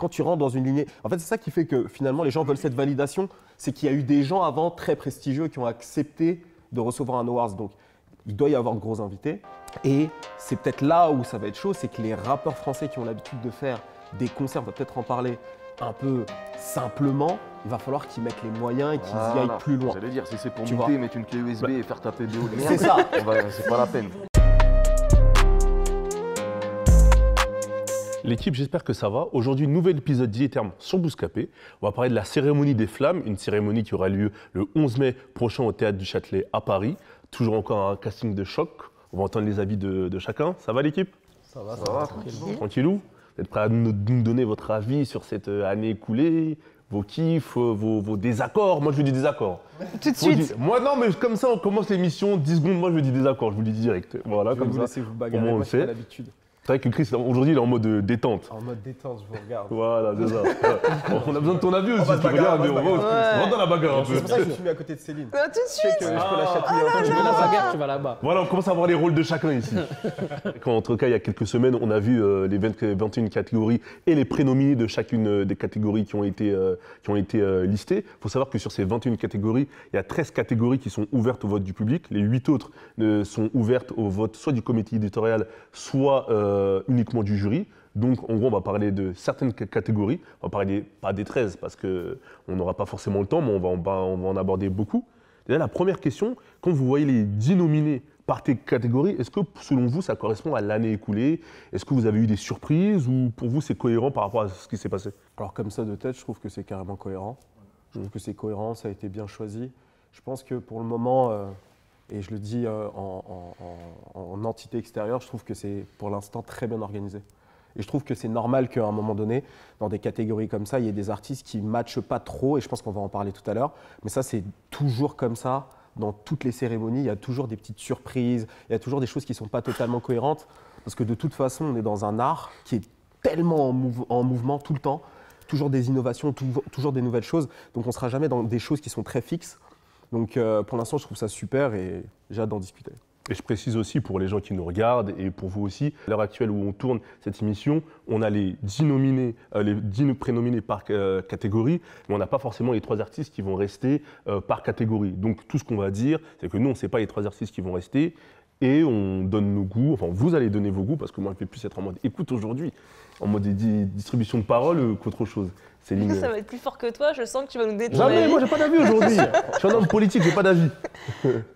quand tu rentres dans une lignée, en fait c'est ça qui fait que finalement les gens veulent cette validation, c'est qu'il y a eu des gens avant très prestigieux qui ont accepté de recevoir un awards, donc il doit y avoir de gros invités. Et c'est peut-être là où ça va être chaud, c'est que les rappeurs français qui ont l'habitude de faire des concerts, on va peut-être en parler un peu simplement, il va falloir qu'ils mettent les moyens et qu'ils y aillent plus loin. J'allais dire, si c'est pour Tu monter, mettre une clé USB et faire taper de haut les C'est ça. c'est pas la peine. L'équipe, j'espère que ça va. Aujourd'hui, nouvel épisode d'Iliterme sur Bouscapé. On va parler de la cérémonie des Flammes, une cérémonie qui aura lieu le 11 mai prochain au Théâtre du Châtelet à Paris. Toujours encore un casting de choc. On va entendre les avis de chacun. Ça va l'équipe? Ça va, Tranquillou. Vous êtes prêts à nous donner votre avis sur cette année écoulée, vos kiffs, vos désaccords? Moi, je vous dis désaccords. Tout de suite. Moi, non, mais comme ça, on commence l'émission, 10 secondes, moi, je vous dis désaccords, je vous le dis direct. Voilà, comme vous ça. laisser vous bagarrer, Comment on moi le c'est pas fait? l'habitude. C'est vrai que Chris, aujourd'hui, il est en mode détente. En mode détente, je vous regarde. Voilà, c'est ça. On a besoin de ton avis aussi. va se Tu regardes, bagarrer, on rentre dans la bagarre un peu. C'est pour ça que je me suis mis à côté de Céline. Tout de Je sais suite. que je peux la chatouiller un peu. Tu veux la bagarre, tu vas là-bas. Voilà, on commence à voir les rôles de chacun ici. En tout cas, il y a quelques semaines, on a vu les 21 catégories et les prénominés de chacune des catégories qui ont été listées. Il faut savoir que sur ces 21 catégories, il y a 13 catégories qui sont ouvertes au vote du public. Les 8 autres sont ouvertes au vote soit du comité éditorial, soit uniquement du jury. Donc, en gros, on va parler de certaines catégories. On va parler pas des 13 parce qu'on n'aura pas forcément le temps, mais on va en aborder beaucoup. Déjà, la première question, quand vous voyez les 10 nominés par catégorie, est-ce que, selon vous, ça correspond à l'année écoulée? Est-ce que vous avez eu des surprises ou pour vous, c'est cohérent par rapport à ce qui s'est passé? Alors comme ça de tête, je trouve que c'est carrément cohérent. Je trouve que c'est cohérent, ça a été bien choisi. Je pense que pour le moment, et je le dis en entité extérieure, je trouve que c'est pour l'instant très bien organisé. Et je trouve que c'est normal qu'à un moment donné, dans des catégories comme ça, il y ait des artistes qui ne matchent pas trop, et je pense qu'on va en parler tout à l'heure. Mais ça, c'est toujours comme ça. Dans toutes les cérémonies, il y a toujours des petites surprises, il y a toujours des choses qui ne sont pas totalement cohérentes. Parce que de toute façon, on est dans un art qui est tellement en mouvement tout le temps, toujours des innovations, toujours des nouvelles choses. Donc on ne sera jamais dans des choses qui sont très fixes. Donc pour l'instant, je trouve ça super et j'ai hâte d'en discuter. Et je précise aussi pour les gens qui nous regardent et pour vous aussi, à l'heure actuelle où on tourne cette émission, on a les 10 nominés, les 10 prénominés par catégorie, mais on n'a pas forcément les 3 artistes qui vont rester par catégorie. Donc tout ce qu'on va dire, c'est que nous, on ne sait pas les 3 artistes qui vont rester et on donne nos goûts, enfin vous allez donner vos goûts parce que moi je vais plus être en mode écoute aujourd'hui, en mode distribution de parole qu'autre chose. Céline. Ça va être plus fort que toi, je sens que tu vas nous détruire. Jamais, moi j'ai pas d'avis aujourd'hui. Je suis un homme politique, j'ai pas d'avis.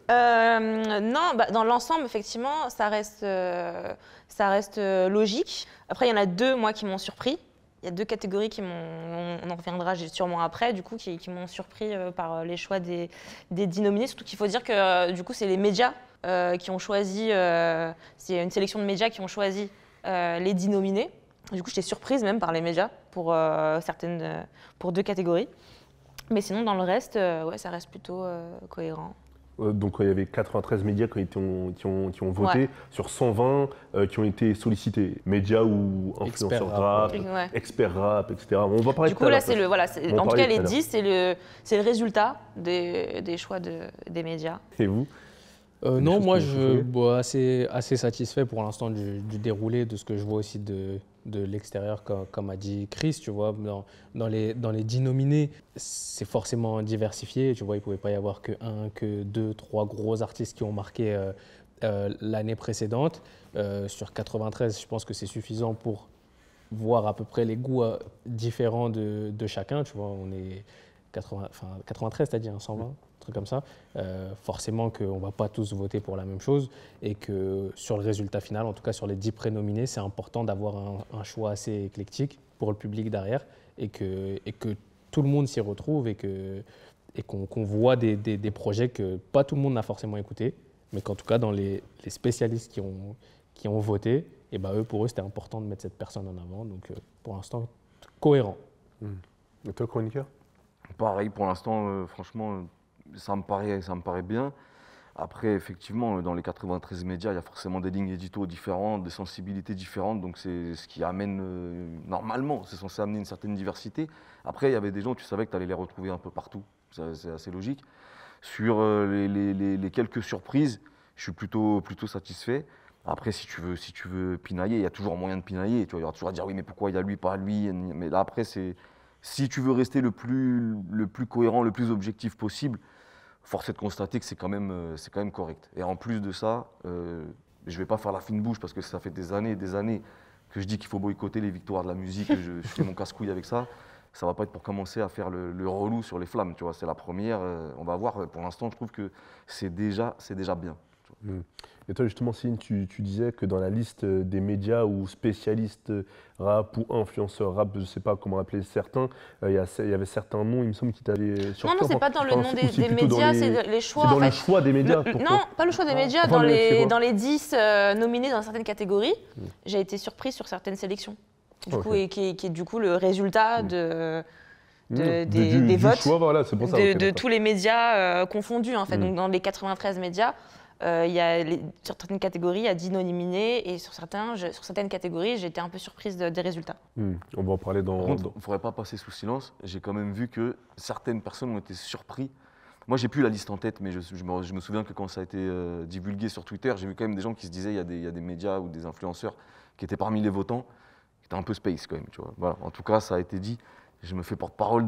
Non, dans l'ensemble, effectivement, ça reste logique. Après, il y en a 2, moi, qui m'ont surpris. Il y a 2 catégories qui m'ont, on en reviendra sûrement après, du coup, qui m'ont surpris par les choix des 10 nominés. Surtout qu'il faut dire que, du coup, c'est les médias qui ont choisi, c'est une sélection de médias qui ont choisi les 10 nominés. Du coup, j'étais surprise même par les médias pour 2 catégories. Mais sinon, dans le reste, ouais, ça reste plutôt cohérent. Donc il y avait 93 médias qui ont voté sur 120 qui ont été sollicités. Médias ou influenceurs rap, experts rap, etc. On va parler du coup, là, en tout cas, les 10, c'est le résultat des choix des médias. Et vous? Non, moi, je suis assez satisfait pour l'instant du déroulé, de ce que je vois aussi de l'extérieur, comme a dit Chris. Tu vois, dans les 10 nominés, c'est forcément diversifié. Tu vois, il ne pouvait pas y avoir que 2, 3 gros artistes qui ont marqué l'année précédente. Sur 93, je pense que c'est suffisant pour voir à peu près les goûts différents de chacun. Tu vois, on est 93, t'as dit, 120 comme ça, forcément qu'on ne va pas tous voter pour la même chose et que sur le résultat final, en tout cas sur les 10 prénominés, c'est important d'avoir un choix assez éclectique pour le public derrière et que tout le monde s'y retrouve et qu'on voit des projets que pas tout le monde n'a forcément écoutés, mais qu'en tout cas dans les spécialistes qui ont voté, et ben pour eux c'était important de mettre cette personne en avant, donc pour l'instant cohérent. Et toi, chroniqueur? Pareil, pour l'instant, franchement, ça me paraît bien. Après, effectivement, dans les 93 médias, il y a forcément des lignes édito différentes, des sensibilités différentes, donc c'est ce qui amène, normalement, c'est censé amener une certaine diversité. Après, il y avait des gens, tu savais que tu allais les retrouver un peu partout, c'est assez logique. Sur les quelques surprises, je suis plutôt satisfait. Après, si tu veux pinailler, il y a toujours moyen de pinailler. Tu vois, il y aura toujours à dire oui, mais pourquoi il y a lui, pas lui. Mais là, après, si tu veux rester le plus cohérent, le plus objectif possible, force est de constater que c'est quand même correct. Et en plus de ça, je ne vais pas faire la fine bouche parce que ça fait des années et des années que je dis qu'il faut boycotter les victoires de la musique, que je fais mon casse-couille avec ça. Ça ne va pas être pour commencer à faire le relou sur les flammes. Tu vois, c'est la première. On va voir. Pour l'instant, je trouve que c'est déjà bien. Et toi, justement, Céline, tu disais que dans la liste des médias ou spécialistes rap ou influenceurs rap, je ne sais pas comment appeler certains, il y avait certains noms, il me semble, qui t'avaient surpris. Non, ce n'est pas dans le nom des médias, c'est les choix. C'est dans en fait. le choix des médias. Non, pas le choix des médias. Enfin, dans les 10 nominés dans certaines catégories, j'ai été surprise sur certaines sélections. Du coup, et qui est du coup le résultat des votes choix, voilà, c'est pour ça, de tous les médias confondus. En fait. Donc, dans les 93 médias, il y a sur certaines catégories, il y a 10 nominés et sur certaines catégories, j'ai été un peu surprise des résultats. On va en parler dans... Il ne faudrait pas passer sous silence. J'ai quand même vu que certaines personnes ont été surprises. Moi, j'ai plus la liste en tête, mais je me souviens que quand ça a été divulgué sur Twitter, j'ai vu quand même des gens qui se disaient il y a des médias ou des influenceurs qui étaient parmi les votants, qui étaient un peu space quand même. Tu vois. Voilà. En tout cas, ça a été dit. Je me fais porte-parole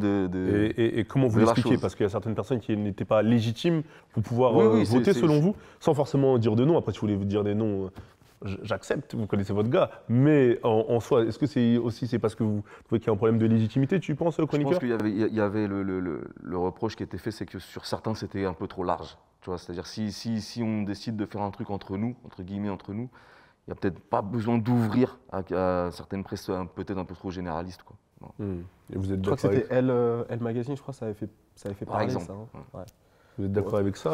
Et comment vous l'expliquez? Parce qu'il y a certaines personnes qui n'étaient pas légitimes pour pouvoir voter selon vous, sans forcément dire de nom. Après, si vous voulez vous dire des noms, j'accepte, vous connaissez votre gars. Mais en soi, est-ce que c'est parce que vous trouvez qu'il y a un problème de légitimité, tu penses, chroniqueur? Je pense qu'il y avait le reproche qui était fait, c'est que sur certains, c'était un peu trop large. Tu vois, c'est-à-dire si on décide de faire un truc entre nous, entre guillemets entre nous, il n'y a peut-être pas besoin d'ouvrir à certaines presses peut-être un peu trop généralistes, quoi. Et vous êtes je crois que c'était Elle Magazine, je crois, ça avait fait par parler, exemple. ça. Hein. Ouais. Vous êtes d'accord avec ça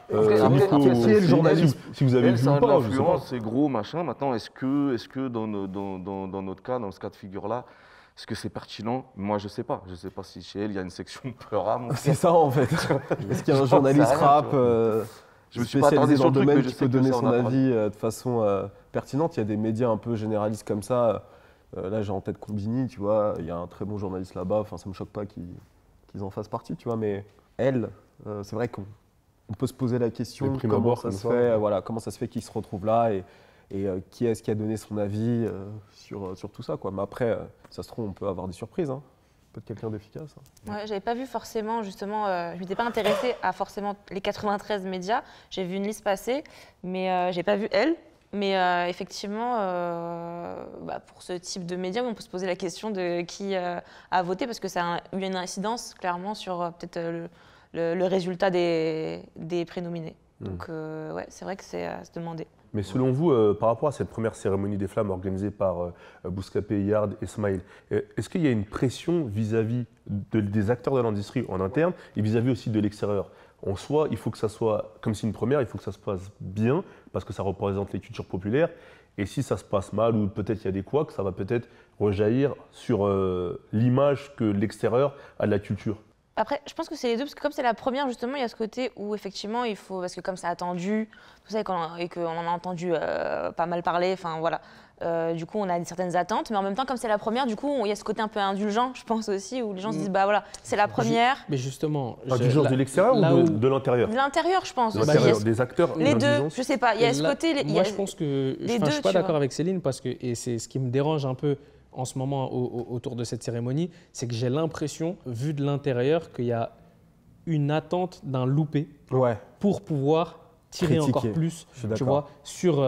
Qui est le journaliste? Si vous avez vu ça a ou de pas, je sais pas. l'influence, c'est gros, machin. Maintenant, est-ce que dans notre cas, dans ce cas de figure-là, est-ce que c'est pertinent? Moi, je sais pas. Je sais pas si chez elle, il y a une section pleura. C'est ça, en fait. Est-ce qu'il y a un journaliste rap je me suis pas attardé spécialisé dans sur le le truc, mais domaine je qui sais peut que donner ça son en a parlé. avis de façon pertinente? Il y a des médias un peu généralistes comme ça. Là, j'ai en tête Combini, tu vois. Il y a un très bon journaliste là-bas. Enfin, ça me choque pas qu'ils en fassent partie, tu vois. Mais elle, c'est vrai qu'on peut se poser la question comment ça se fait, comment ça se fait qu'ils se retrouvent là et qui est-ce qui a donné son avis sur tout ça, quoi. Mais après, ça se trouve, on peut avoir des surprises. Hein. Peut-être quelqu'un d'efficace. Hein. Ouais, j'avais pas vu forcément, justement, je m'étais pas intéressée à forcément les 93 médias. J'ai vu une liste passer, mais j'ai pas vu elle. Mais effectivement, pour ce type de médias, on peut se poser la question de qui a voté, parce que ça a eu une incidence clairement sur peut-être le résultat des prénominés. Donc ouais, c'est vrai que c'est à se demander. Mais selon vous, par rapport à cette première cérémonie des flammes organisée par Bouscapé, Yard et Smaïl, est-ce qu'il y a une pression vis-à-vis des acteurs de l'industrie en interne et vis-à-vis aussi de l'extérieur? En soi, il faut que ça soit, comme c'est une première, il faut que ça se passe bien parce que ça représente les cultures populaires. Et si ça se passe mal ou peut-être il y a des couacs, ça va peut-être rejaillir sur l'image que l'extérieur a de la culture. Après, je pense que c'est les deux, parce que comme c'est la première, justement, il y a ce côté où effectivement, il faut, parce que comme c'est attendu, tout ça, et qu'on en a entendu pas mal parler, enfin voilà, du coup, on a certaines attentes, mais en même temps, comme c'est la première, du coup, il y a ce côté un peu indulgent, je pense aussi, où les gens se disent, bah voilà, c'est la première. Mais justement… Indulgence de l'extérieur ou de l'intérieur? De l'intérieur, je pense. Des acteurs. Les deux, je sais pas, il y a ce côté… Moi, je pense que… Je ne suis pas d'accord avec Céline, parce que, et c'est ce qui me dérange un peu en ce moment autour de cette cérémonie, c'est que j'ai l'impression, vu de l'intérieur, qu'il y a une attente d'un loupé pour pouvoir tirer encore plus, tu vois, sur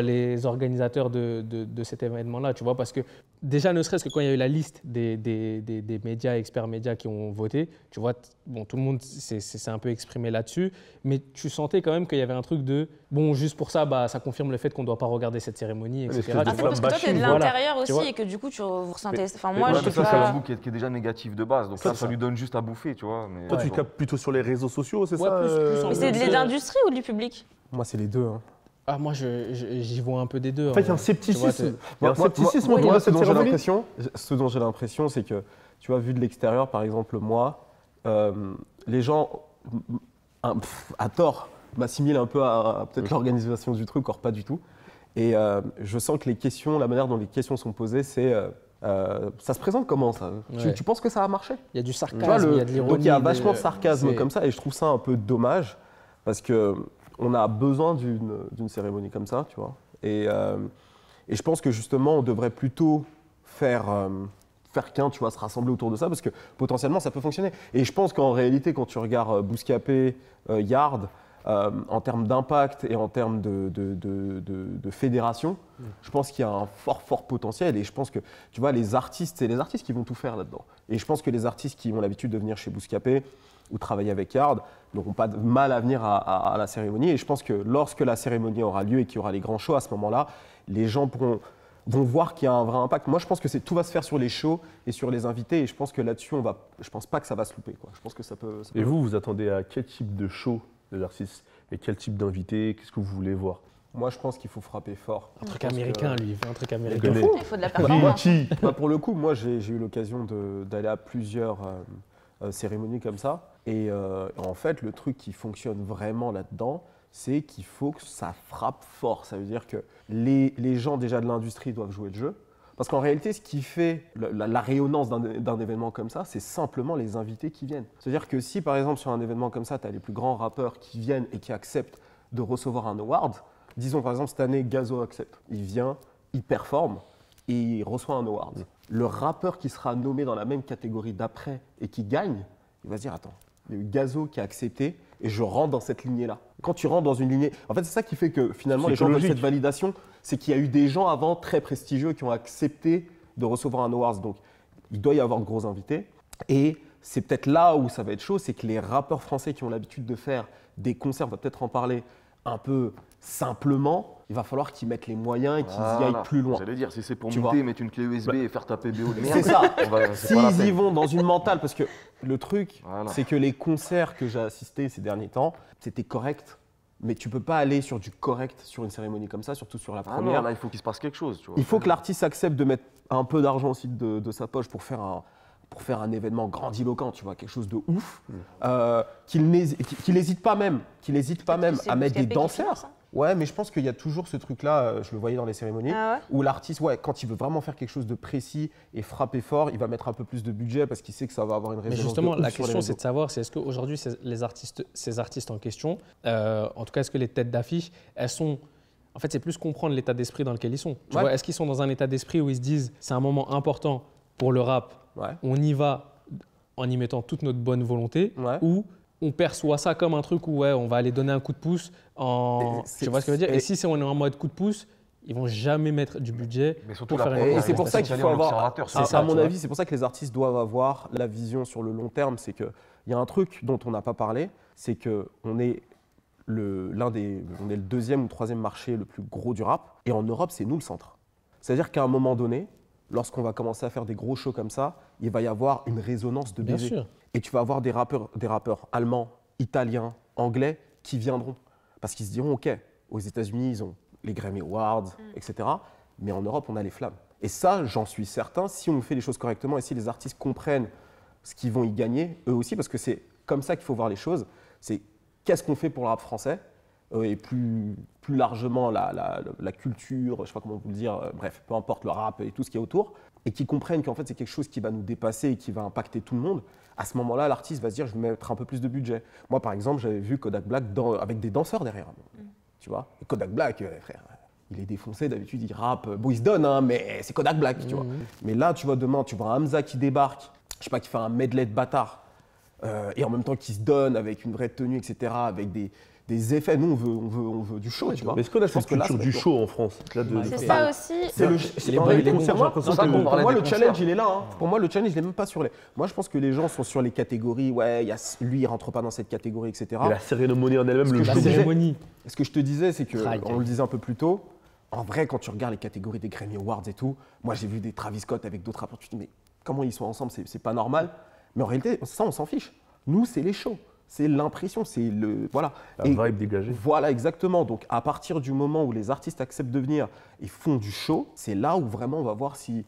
les organisateurs de cet événement-là, tu vois, parce que déjà, ne serait-ce que quand il y a eu la liste des médias, experts médias qui ont voté, tu vois, bon, tout le monde s'est un peu exprimé là-dessus, mais tu sentais quand même qu'il y avait un truc de, bon, juste pour ça, bah, ça confirme le fait qu'on ne doit pas regarder cette cérémonie, etc. Ah, c'est parce que toi, tu es de l'intérieur aussi et que du coup, vous ressentez… Enfin, moi, je ça, c'est un goût qui est déjà négatif de base, donc ça lui donne juste à bouffer, tu vois. Mais, toi, tu captes plutôt sur les réseaux sociaux, c'est ça Mais c'est de l'industrie ou du public? Moi, c'est les deux. Hein. Ah, moi, j'y vois un peu des deux. En fait, il y a un scepticisme. Ce dont j'ai l'impression, c'est que, tu vois, vu de l'extérieur, par exemple, moi, les gens, à tort, m'assimilent un peu à peut-être l'organisation du truc, or pas du tout. Et je sens que la manière dont les questions sont posées, c'est… ça se présente comment, ça? Tu penses que ça va marcher? Il y a du sarcasme, il y a de l'ironie. Donc il y a vachement de sarcasme comme ça, et je trouve ça un peu dommage, parce que… on a besoin d'une cérémonie comme ça, tu vois. Et je pense que justement, on devrait plutôt faire qu'un, tu vois, se rassembler autour de ça, parce que potentiellement, ça peut fonctionner. Et je pense qu'en réalité, quand tu regardes Bouscapé, Yard, en termes d'impact et en termes de fédération, je pense qu'il y a un fort potentiel. Et je pense que, tu vois, les artistes, c'est les artistes qui vont tout faire là-dedans. Et je pense que les artistes qui ont l'habitude de venir chez Bouscapé ou travailler avec Yard n'auront pas de mal à venir à la cérémonie. Et je pense que lorsque la cérémonie aura lieu et qu'il y aura les grands shows, à ce moment-là, les gens vont voir qu'il y a un vrai impact. Moi, je pense que tout va se faire sur les shows et sur les invités. Et je pense que là-dessus, je pense pas que ça va se louper, quoi. Je pense que ça peut. Et vous attendez à quel type de show des artistes et quel type d'invité? Qu'est-ce que vous voulez voir? Moi, je pense qu'il faut frapper fort. Un truc américain, lui, il fait un truc américain. Il faut de la performance. Bah, pour le coup, moi, j'ai eu l'occasion d'aller à plusieurs cérémonies comme ça. Et en fait, le truc qui fonctionne vraiment là-dedans, c'est qu'il faut que ça frappe fort. Ça veut dire que les gens déjà de l'industrie doivent jouer le jeu. Parce qu'en réalité, ce qui fait la rayonnance d'un événement comme ça, c'est simplement les invités qui viennent. C'est-à-dire que si, par exemple, sur un événement comme ça, tu as les plus grands rappeurs qui viennent et qui acceptent de recevoir un award, disons par exemple cette année, Gazo accepte. Il vient, il performe et il reçoit un award. Le rappeur qui sera nommé dans la même catégorie d'après et qui gagne, il va se dire, attends, il y a eu Gazo qui a accepté et je rentre dans cette lignée-là. Quand tu rentres dans une lignée… En fait, c'est ça qui fait que finalement, les gens veulent cette validation. C'est qu'il y a eu des gens avant très prestigieux qui ont accepté de recevoir un award. Donc, il doit y avoir de gros invités. Et c'est peut-être là où ça va être chaud, c'est que les rappeurs français qui ont l'habitude de faire des concerts, on va peut-être en parler un peu simplement, il va falloir qu'ils mettent les moyens et qu'ils y aillent plus loin. J'allais dire, si c'est pour monter, mettre une clé USB et faire taper BO les c'est ça. S'ils y vont dans une mentale, parce que le truc, c'est que les concerts que j'ai assistés ces derniers temps, c'était correct. Mais tu peux pas aller sur du correct sur une cérémonie comme ça, surtout sur la première. Là, il faut qu'il se passe quelque chose. Tu vois. Il faut que l'artiste accepte de mettre un peu d'argent aussi de sa poche pour faire un événement grandiloquent, tu vois, quelque chose de ouf. Qu'il n'hésite pas même, à mettre des danseurs. Ouais, mais je pense qu'il y a toujours ce truc-là, je le voyais dans les cérémonies, où l'artiste, quand il veut vraiment faire quelque chose de précis et frapper fort, il va mettre un peu plus de budget parce qu'il sait que ça va avoir une résonance. Mais justement, la question, c'est de savoir, est-ce qu'aujourd'hui, ces artistes en question, en tout cas, est-ce que les têtes d'affiche, elles sont… En fait, c'est plus comprendre l'état d'esprit dans lequel ils sont. Tu vois, est-ce qu'ils sont dans un état d'esprit où ils se disent, c'est un moment important pour le rap, on y va en y mettant toute notre bonne volonté, ou on perçoit ça comme un truc où on va aller donner un coup de pouce tu vois ce que je veux dire? Et si on est en mode coup de pouce, ils vont jamais mettre du budget pour faire une Et c'est pour ça qu'il faut avoir, à mon avis, c'est pour ça que les artistes doivent avoir la vision sur le long terme. C'est qu'il y a un truc dont on n'a pas parlé, c'est qu'on est on est le deuxième ou troisième marché le plus gros du rap. Et en Europe, c'est nous le centre. C'est-à-dire qu'à un moment donné, lorsqu'on va commencer à faire des gros shows comme ça, il va y avoir une résonance de baiser. Bien sûr. Et tu vas avoir des rappeurs allemands, italiens, anglais qui viendront. Parce qu'ils se diront, OK, aux États-Unis, ils ont les Grammy Awards, etc. Mais en Europe, on a les flammes. Et ça, j'en suis certain, si on fait les choses correctement et si les artistes comprennent ce qu'ils vont y gagner, eux aussi, parce que c'est comme ça qu'il faut voir les choses, c'est qu'est-ce qu'on fait pour le rap français et plus largement la culture, je ne sais pas comment vous le dire, bref, peu importe le rap et tout ce qui est autour, et qu'ils comprennent qu'en fait c'est quelque chose qui va nous dépasser et qui va impacter tout le monde, à ce moment-là, l'artiste va se dire je vais mettre un peu plus de budget. Moi, par exemple, j'avais vu Kodak Black avec des danseurs derrière. Tu vois, et Kodak Black, frère, il est défoncé, d'habitude il rappe, bon il se donne, hein, mais c'est Kodak Black, tu vois. Mais là, tu vois, demain, tu vois un Hamza qui débarque, je sais pas, qui fait un medley de bâtard, et en même temps qui se donne avec une vraie tenue, etc., avec des effets. Nous, on veut du show, tu vois. Mais est-ce qu'on a cette culture du show en France? C'est ça aussi. Pour moi, le challenge, il est là. Hein. Pour moi, le challenge, il n'est même pas sur les… Moi, je pense que les gens sont sur les catégories. Ouais, lui, il ne rentre pas dans cette catégorie, etc. Mais la cérémonie en elle-même, la cérémonie. Ce que je te disais, c'est qu'on le disait un peu plus tôt, en vrai, quand tu regardes les catégories des Grammy Awards et tout, moi, j'ai vu des Travis Scott avec d'autres rappeurs. Tu te dis, mais comment ils sont ensemble? C'est pas normal. Mais en réalité, ça, on s'en fiche. Nous, c'est les shows. C'est l'impression, c'est le… Voilà. La vibe dégagée. Voilà, exactement. Donc, à partir du moment où les artistes acceptent de venir et font du show, c'est là où vraiment on va voir si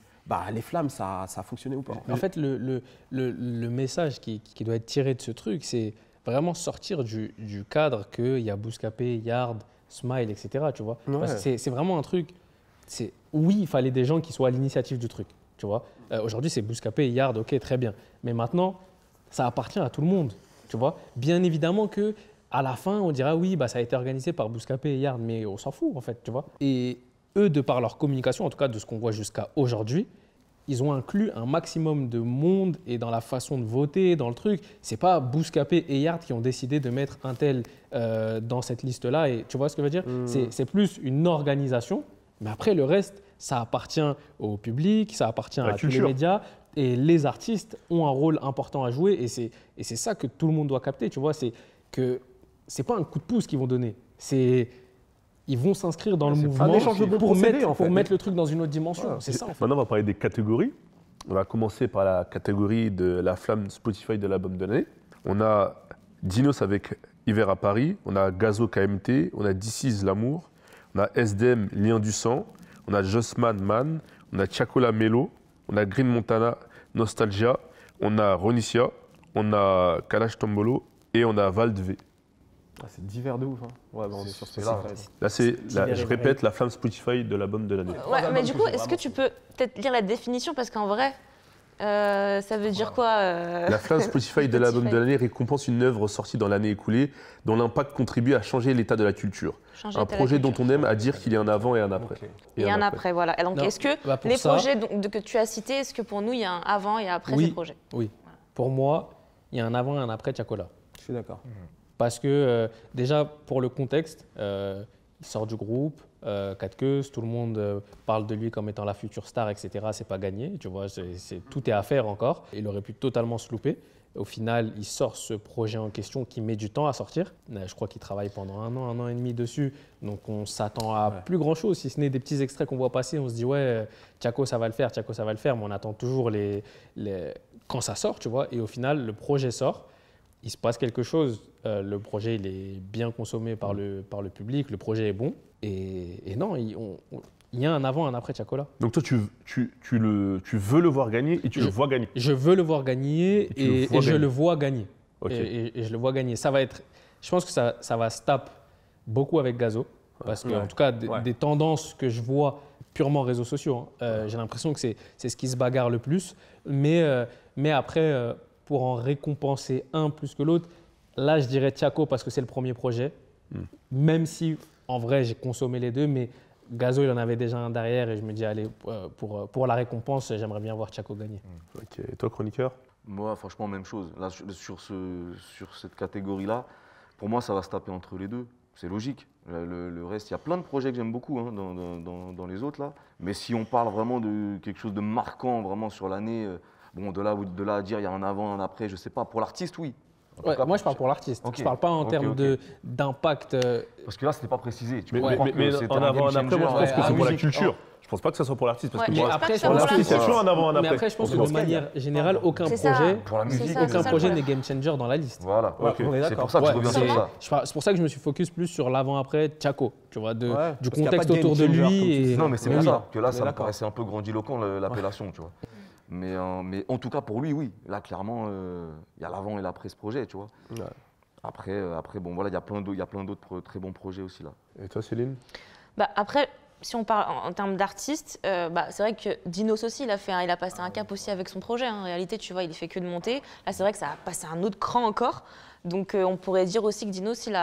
les flammes, ça a fonctionné ou pas. En fait, le message qui doit être tiré de ce truc, c'est vraiment sortir du cadre qu'il y a Bouscapé, Yard, Smile, etc. Tu vois, c'est vraiment un truc… Oui, il fallait des gens qui soient à l'initiative du truc. Tu vois, aujourd'hui, c'est Bouscapé, Yard, ok, très bien. Mais maintenant, ça appartient à tout le monde. Tu vois, bien évidemment que à la fin, on dira oui, bah, ça a été organisé par Bouscapé et Yard, mais on s'en fout en fait, tu vois. Et eux, de par leur communication, en tout cas de ce qu'on voit jusqu'à aujourd'hui, ils ont inclus un maximum de monde et dans la façon de voter, dans le truc. C'est pas Bouscapé et Yard qui ont décidé de mettre un tel dans cette liste-là. Et tu vois ce que je veux dire? C'est plus une organisation, mais après le reste, ça appartient au public, ça appartient à tous les médias. Et les artistes ont un rôle important à jouer. Et c'est ça que tout le monde doit capter, tu vois. C'est que c'est pas un coup de pouce qu'ils vont donner. Ils vont s'inscrire dans le mouvement pour mettre le truc dans une autre dimension. Voilà. C'est ça, en fait. Maintenant, on va parler des catégories. On va commencer par la catégorie de la flamme Spotify de l'album de l'année. On a Dinos avec Hiver à Paris. On a Gazo KMT. On a This Is L'amour. On a SDM Lien du sang. On a Jossman Man. On a Chacola Melo. On a Green Montana Nostalgia. On a Ronicia. On a Kalash Tombolo. Et on a Vald V. C'est divers de ouf. Hein. Ouais, bah, on est sur ce là, je répète, la flamme Spotify de l'album de l'année. Ouais, mais du coup, est-ce que tu peux peut-être lire la définition? Parce qu'en vrai, ça veut dire quoi La flamme Spotify de l'album de l'année récompense une œuvre sortie dans l'année écoulée dont l'impact contribue à changer l'état de la culture. Un projet dont on aime à dire qu'il y a un avant et un après. Okay. Et un après, voilà. Et donc, est-ce que les projets que tu as cités, est-ce que pour nous, il y a un avant et un après ces projets? Oui. Voilà. Pour moi, il y a un avant et un après Chacola. Je suis d'accord. Parce que déjà, pour le contexte, il sort du groupe, 4 queues, tout le monde parle de lui comme étant la future star, etc. C'est pas gagné, tu vois, tout est à faire encore. Il aurait pu totalement se louper. Au final, il sort ce projet en question qui met du temps à sortir. Je crois qu'il travaille pendant un an et demi dessus. Donc on s'attend à plus grand-chose, si ce n'est des petits extraits qu'on voit passer. On se dit, ouais, Chaco, ça va le faire, Chaco, ça va le faire. Mais on attend toujours quand ça sort, tu vois. Et au final, le projet sort. Il se passe quelque chose. Le projet, il est bien consommé par le public. Le projet est bon. Et non, il y a un avant et un après Chacola. Donc toi, tu veux le voir gagner et tu le vois gagner. Je veux le voir gagner et je le vois gagner. Okay. Et je le vois gagner. Ça va être, je pense que ça va se taper beaucoup avec Gazo. Parce que, en tout cas, des tendances que je vois purement réseaux sociaux, j'ai l'impression que c'est ce qui se bagarre le plus. Mais après, pour en récompenser un plus que l'autre, là, je dirais Chaco parce que c'est le premier projet. Même si, en vrai, j'ai consommé les deux, mais Gazo, il en avait déjà un derrière et je me dis, allez, pour la récompense, j'aimerais bien voir Chaco gagner. Ok. Et toi, chroniqueur? Moi, franchement, même chose. Là, sur cette catégorie-là, pour moi, ça va se taper entre les deux. C'est logique. Le reste, il y a plein de projets que j'aime beaucoup dans les autres, là. Mais si on parle vraiment de quelque chose de marquant vraiment sur l'année, bon, de là à dire il y a un avant, un après, je sais pas. Pour l'artiste, oui. Ouais, moi, je parle pour l'artiste. Okay. Je parle pas en termes d'impact. Parce que là, c'était pas précisé. Mais en avant, un après, moi, je pense que c'est pour la culture. Je pense pas que ça soit pour l'artiste. Parce que pour l'artiste, c'est toujours un avant, un après. Mais après, je pense que de manière générale, aucun projet n'est game changer dans la liste. Voilà. C'est pour ça que je reviens sur ça. C'est pour ça que je me suis focus plus sur l'avant-après Chaco. Tu vois, du contexte autour de lui. Non, mais c'est pour ça que là, ça me paraissait un peu grandiloquent l'appellation, tu vois. Mais en tout cas, pour lui, oui. Là, clairement, il y a l'avant et l'après ce projet, tu vois. Ouais. Après, bon, voilà, il y a plein d'autres très bons projets aussi, là. Et toi, Céline? Après, si on parle en termes d'artistes, c'est vrai que Dinos aussi, il a passé un cap aussi avec son projet. En réalité, tu vois, il ne fait que de monter. Là, c'est vrai que ça a passé un autre cran encore. Donc, on pourrait dire aussi que Dinos, il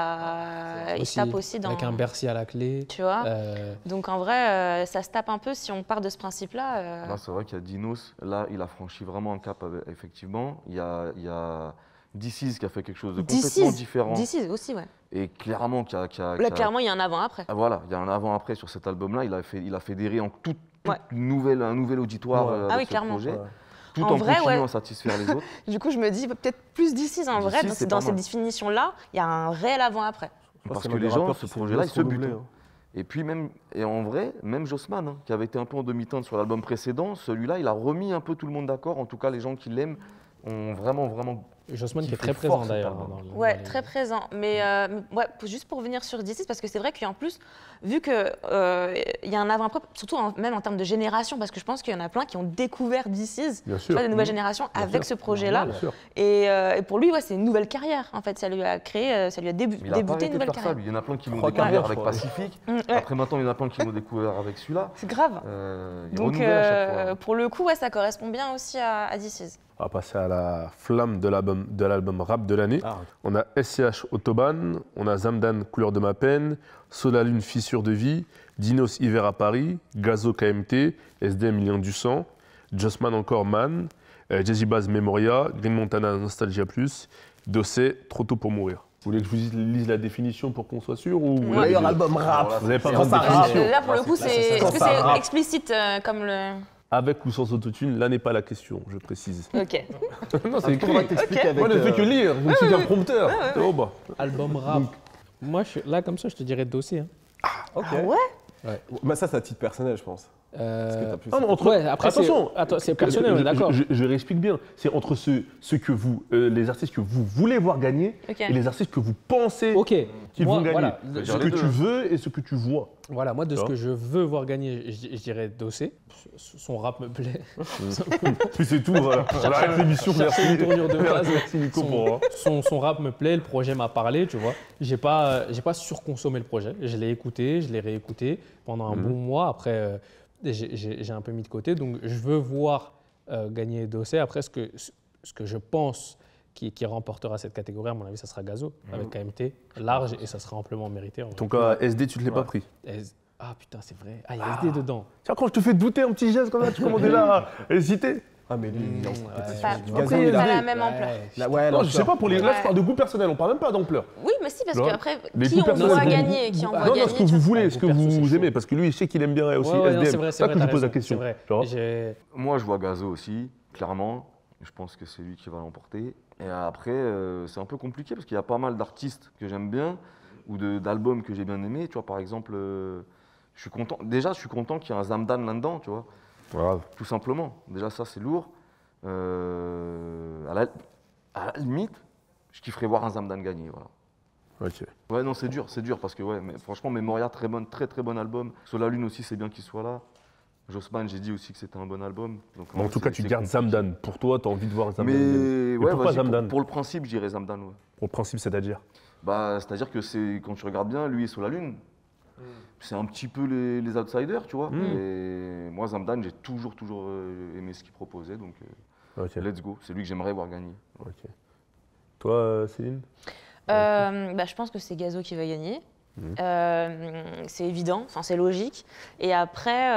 se tape aussi dans… Avec un Bercy à la clé. Tu vois. Donc, en vrai, ça se tape un peu si on part de ce principe-là. Là, c'est vrai qu'il y a Dinos. Là, il a franchi vraiment un cap, effectivement. Il y a This Is qui a fait quelque chose de complètement différent. This Is aussi, ouais. Et clairement, clairement, il y a un avant-après. Voilà, il y a un avant-après sur cet album-là. Il a fédéré en un nouvel auditoire avec ce projet. Ouais. Tout en continuant à satisfaire les autres. Du coup, je me dis peut-être plus d'ici. En vrai, dans cette définition-là, il y a un réel avant-après. Parce que les gens, ce projet-là, ils se butent. Et puis en vrai, même Jossman, qui avait été un peu en demi-teinte sur l'album précédent, celui-là, il a remis un peu tout le monde d'accord. En tout cas, les gens qui l'aiment ont vraiment Jossman qui est très présent d'ailleurs. Ouais, très présent. Mais juste pour revenir sur This Is, parce que c'est vrai qu'en plus, vu qu'il y a un avant-après, surtout même en termes de génération, parce que je pense qu'il y en a plein qui ont découvert This Is, des nouvelles générations, avec ce projet-là. Et pour lui, c'est une nouvelle carrière. En fait, ça lui a débuté une nouvelle carrière. Il y en a plein qui l'ont découvert avec Pacifique. Après, maintenant, il y en a plein qui l'ont découvert avec celui-là. C'est grave. Donc, pour le coup, ça correspond bien aussi à This Is. On va passer à la flamme de l'album rap de l'année. Ah, On a SCH Autobahn, on a Zamdan Couleur de ma peine, Solalune Fissure de vie, Dinos Hiver à Paris, Gazo KMT, SDM Lien du sang, Jossman encore Man, Jazzy Bass Memoria, Green Montana Nostalgia Plus, Dossé Trop tôt pour mourir. Vous voulez que je vous lise la définition pour qu'on soit sûr ou vous l'avez meilleur déjà album rap. Vous n'avez pas Quand besoin ça de définition. Là, pour le coup, c'est. Est-ce que ça c'est rappe. explicite comme le. Avec ou sans autotune, là n'est pas la question, je précise. Ok. Non, c'est écrit. Faudra t'expliquer avec. Moi, je ne fais que lire, je ne suis qu'un prompteur. C'est bon, bah. Album rap. Moi, là, comme ça, je te dirais Dossé. Hein. Ok. Ah ouais. Bah ça, c'est à titre personnel, je pense. Parce que t'as plus- Ah non, entre... Ouais, après, attention, c'est personnel, on est d'accord. Je réexplique bien. C'est entre ceux que vous, les artistes que vous voulez voir gagner Ok. et les artistes que vous pensez Ok. qu'ils Moi, vont gagner. voilà. Ce que tu veux et ce que tu vois. Voilà, moi, de ce Tu vois. que je veux voir gagner, je dirais Dossé. Son rap me plaît. Puis c'est tout, voilà. On arrête l'émission, chercher merci. une tournure de phrase. Merci Nico pour... Son rap me plaît, le projet m'a parlé, tu vois. J'ai pas surconsommé le projet. Je l'ai écouté, je l'ai réécouté pendant un bon mois. Après, j'ai un peu mis de côté. Donc, je veux voir gagner Dossé. Après, ce que je pense qui remportera cette catégorie, à mon avis, ça sera Gazo, avec KMT, large, et ça sera amplement mérité. En vrai. Ton cas SD, tu ne l'as pas pris. Ah putain, c'est vrai. Ah, il y a SD dedans. Tiens, quand je te fais douter un petit geste comme ça, tu commences déjà à hésiter. Ah, mais lui, non. Pas, Du pas Gazo, il a- la même ampleur. Ouais, Non, je sais pas, pour les... là, je Ouais. parle de goût personnel, on parle même pas d'ampleur. Oui, mais si, parce Tu vois, qu'après, les qui goûts on personnels, voit c'est gagner, qui on voit Non, gagner. non, ce que tu vous vois. voulez, Ouais, ce que goût perso, c'est vous chaud. aimez, parce que lui, je sais qu'il aime bien aussi Ouais, ouais, non, SDM. c'est vrai, C'est ça que je t'as vous pose la raison, question. c'est vrai. Tu vois. Moi, je vois Gazo aussi, clairement. Je pense que c'est lui qui va l'emporter. Et après, c'est un peu compliqué parce qu'il y a pas mal d'artistes que j'aime bien ou d'albums que j'ai bien aimés. Tu vois, par exemple, je suis content. Déjà, je suis content qu'il y ait un Zamdan là-dedans, tu vois. Voilà. Tout simplement. Déjà, ça, c'est lourd. À la limite, je kifferais voir un Zamdan gagner, voilà. Ok. Ouais, non, c'est dur parce que, ouais, mais franchement, Memoria, très bon album. Solalune aussi, c'est bien qu'il soit là. Jossman, j'ai dit aussi que c'était un bon album. Donc, Mais en tout cas, tu gardes Zamdan. Pour toi, tu as envie de voir Zamdan. Mais ouais, pourquoi vas-y, Zamdan pour le principe, je dirais Zamdan, ouais. Pour le principe, c'est-à-dire Bah, c'est-à-dire que c'est, quand tu regardes bien, lui et Solalune, c'est un petit peu les outsiders, tu vois. Et moi, Zamdan, j'ai toujours aimé ce qu'il proposait, donc Ok. let's go. C'est lui que j'aimerais voir gagner. Ok. Toi, Céline Bah, je pense que c'est Gazo qui va gagner. C'est évident, enfin, c'est logique. Et après,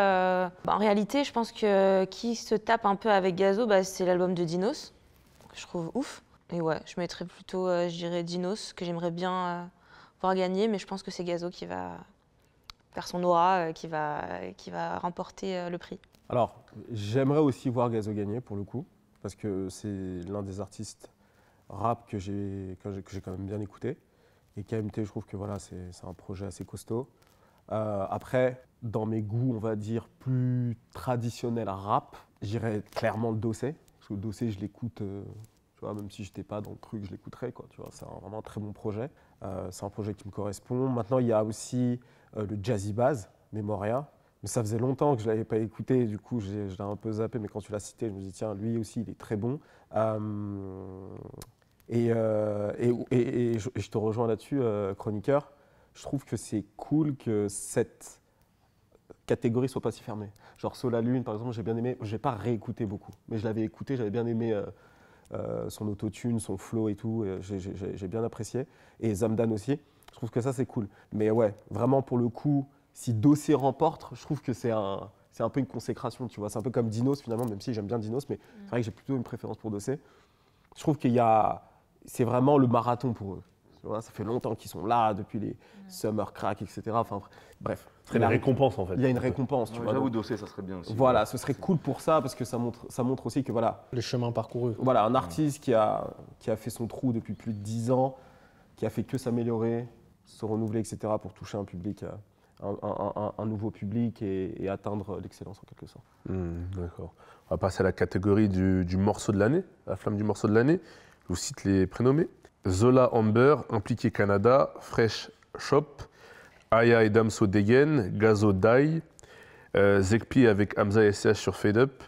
en réalité, je pense que qui se tape un peu avec Gazo, bah, c'est l'album de Dinos, que je trouve ouf. Et ouais, je mettrais plutôt, je dirais Dinos, que j'aimerais bien voir gagner, mais je pense que c'est Gazo qui va faire son aura, qui va remporter le prix. Alors, j'aimerais aussi voir Gazo gagner pour le coup, parce que c'est l'un des artistes rap que j'ai quand même bien écouté. Et KMT, je trouve que voilà, c'est un projet assez costaud. Après, dans mes goûts, on va dire plus traditionnels rap, j'irais clairement le Dossé. Parce que le Dossé, je l'écoute, tu vois, même si je n'étais pas dans le truc, je l'écouterais, quoi. Tu vois, c'est vraiment un très bon projet. C'est un projet qui me correspond. Maintenant, il y a aussi le Jazzy Bass, Memoria. Mais ça faisait longtemps que je ne l'avais pas écouté, du coup, je l'ai un peu zappé. Mais quand tu l'as cité, je me dis, tiens, lui aussi, il est très bon. Et je te rejoins là-dessus, chroniqueur. Je trouve que c'est cool que cette catégorie soit pas si fermée. Genre Solalune, par exemple, j'ai bien aimé. J'ai pas réécouté beaucoup, mais je l'avais écouté. J'avais bien aimé son autotune, son flow et tout. J'ai bien apprécié. Et Zamdan aussi. Je trouve que ça c'est cool. Mais ouais, vraiment pour le coup, si Dossé remporte, je trouve que c'est un peu une consécration. Tu vois, c'est un peu comme Dinos finalement, même si j'aime bien Dinos, mais c'est vrai que j'ai plutôt une préférence pour Dossé. Je trouve c'est vraiment le marathon pour eux. Tu vois, ça fait longtemps qu'ils sont là, depuis les Summer Crack, etc. Enfin, bref. C'est la récompense, en fait. Il y a une récompense, tu Ouais, vois. j'avoue, donc, Dossé, ça serait bien aussi. voilà, ce serait cool pour ça, parce que ça montre aussi que voilà, Le chemin parcouru. voilà un artiste qui a fait son trou depuis plus de 10 ans, qui a fait que s'améliorer, se renouveler, etc. pour toucher un public, un nouveau public et atteindre l'excellence en quelque sorte. D'accord. On va passer à la catégorie du morceau de l'année, la flamme du morceau de l'année. Je vous cite les prénommés. Zola Amber, Impliqué Canada, Fresh Shop, Aya et Damso Degen, Gazo Dai, Zekpi avec Hamza et SCH sur Fade Up,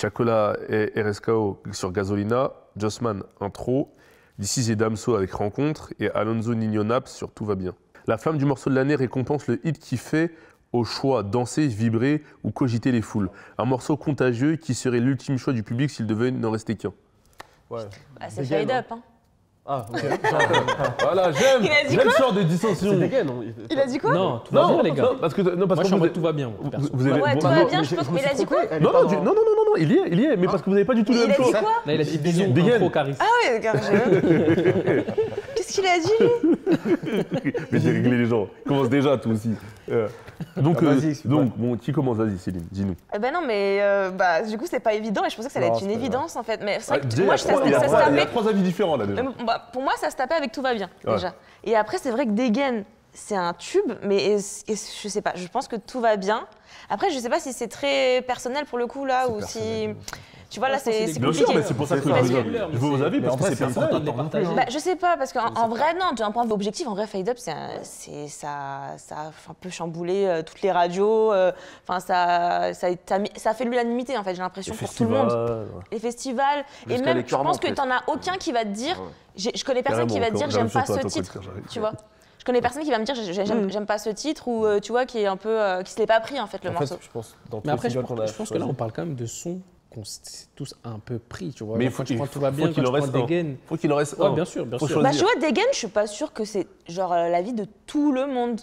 Chakola et RSKO sur Gasolina, Jossman Intro, DC's et Damso avec Rencontre et Alonso Nino Naps sur Tout va bien. La flamme du morceau de l'année récompense le hit qui fait au choix danser, vibrer ou cogiter les foules. Un morceau contagieux qui serait l'ultime choix du public s'il devait n'en rester qu'un. Ouais. Bah, c'est Degen, Fade hein. Up. Hein. Ah, ok. Voilà, j'aime Il a dit j'aime quoi ce genre de dissension. C'est Degen, non Il a dit quoi? Non, tout va bien, les gars. Non, parce que Moi, je suis en vous- mode tout va bien, moi, perso. vous avez Ouais, bon, tout va non, bien, mais je pense. me Mais suis il a dit trompé, quoi? elle est non, pas non, dans- non, il y est, mais parce que vous n'avez pas du tout le Il même a dit choix. quoi? Là, il a dit disons Degen. impro charisme. Ah ouais, regarde, qu'est-ce qu'il a dit, lui? Mais j'ai réglé les gens. Commence déjà, toi aussi. Donc, Ah, vas-y, explique-moi. donc bon, qui commence? Vas-y, Céline, dis-nous. Eh ben non, mais bah, du coup, c'est pas évident et je pensais que ça allait Non, être une c'est pas évidence en fait. Mais c'est Ah, vrai que déjà, moi, il y a trois- il y a ça se trois- il y a tapait. trois avis différents là déjà. Bah, pour moi, ça se tapait avec Tout va bien, Ouais. déjà. Et après, c'est vrai que Degen, c'est un tube, mais je sais pas, je pense que Tout va bien. Après, je sais pas si c'est très personnel pour le coup, là, ou si. Tu vois, là, c'est Bien compliqué. sûr, mais c'est pour ça que Parce je que- veux vos avis, Mais parce en que vrai, c'est c'est personnel. important de les partager. Bah, je sais pas, parce qu'en vrai, non, d'un point de vue objectif, en vrai, Fade Up, ça a un peu chamboulé toutes les radios. Enfin, ça a fait l'unanimité, en fait, j'ai l'impression, pour tout le monde. Les festivals. Jusqu'à Et même, les je cœurs pense que presque. t'en as aucun qui va te dire. Ouais. Je connais personne qui va te dire, j'aime pas ce titre. Tu vois? Je connais personne qui va me dire, j'aime pas ce titre, ou tu vois, qui est un peu. Qui se l'est pas pris, en fait, le En morceau. fait, je pense, dans tous Mais après, les singles qu'on a je pense que là, choisis- on parle quand même de sons qu'on s'est tous un peu pris, tu vois. Mais Genre, quand tu prends Tout va bien, faut quand qu'il tu en reste prends un. Degen. Faut qu'il en reste Ouais, un. bien sûr, bien Faut sûr. Bah, choisir. tu vois, Degen, je suis pas sûre que c'est genre l'avis de tout le monde.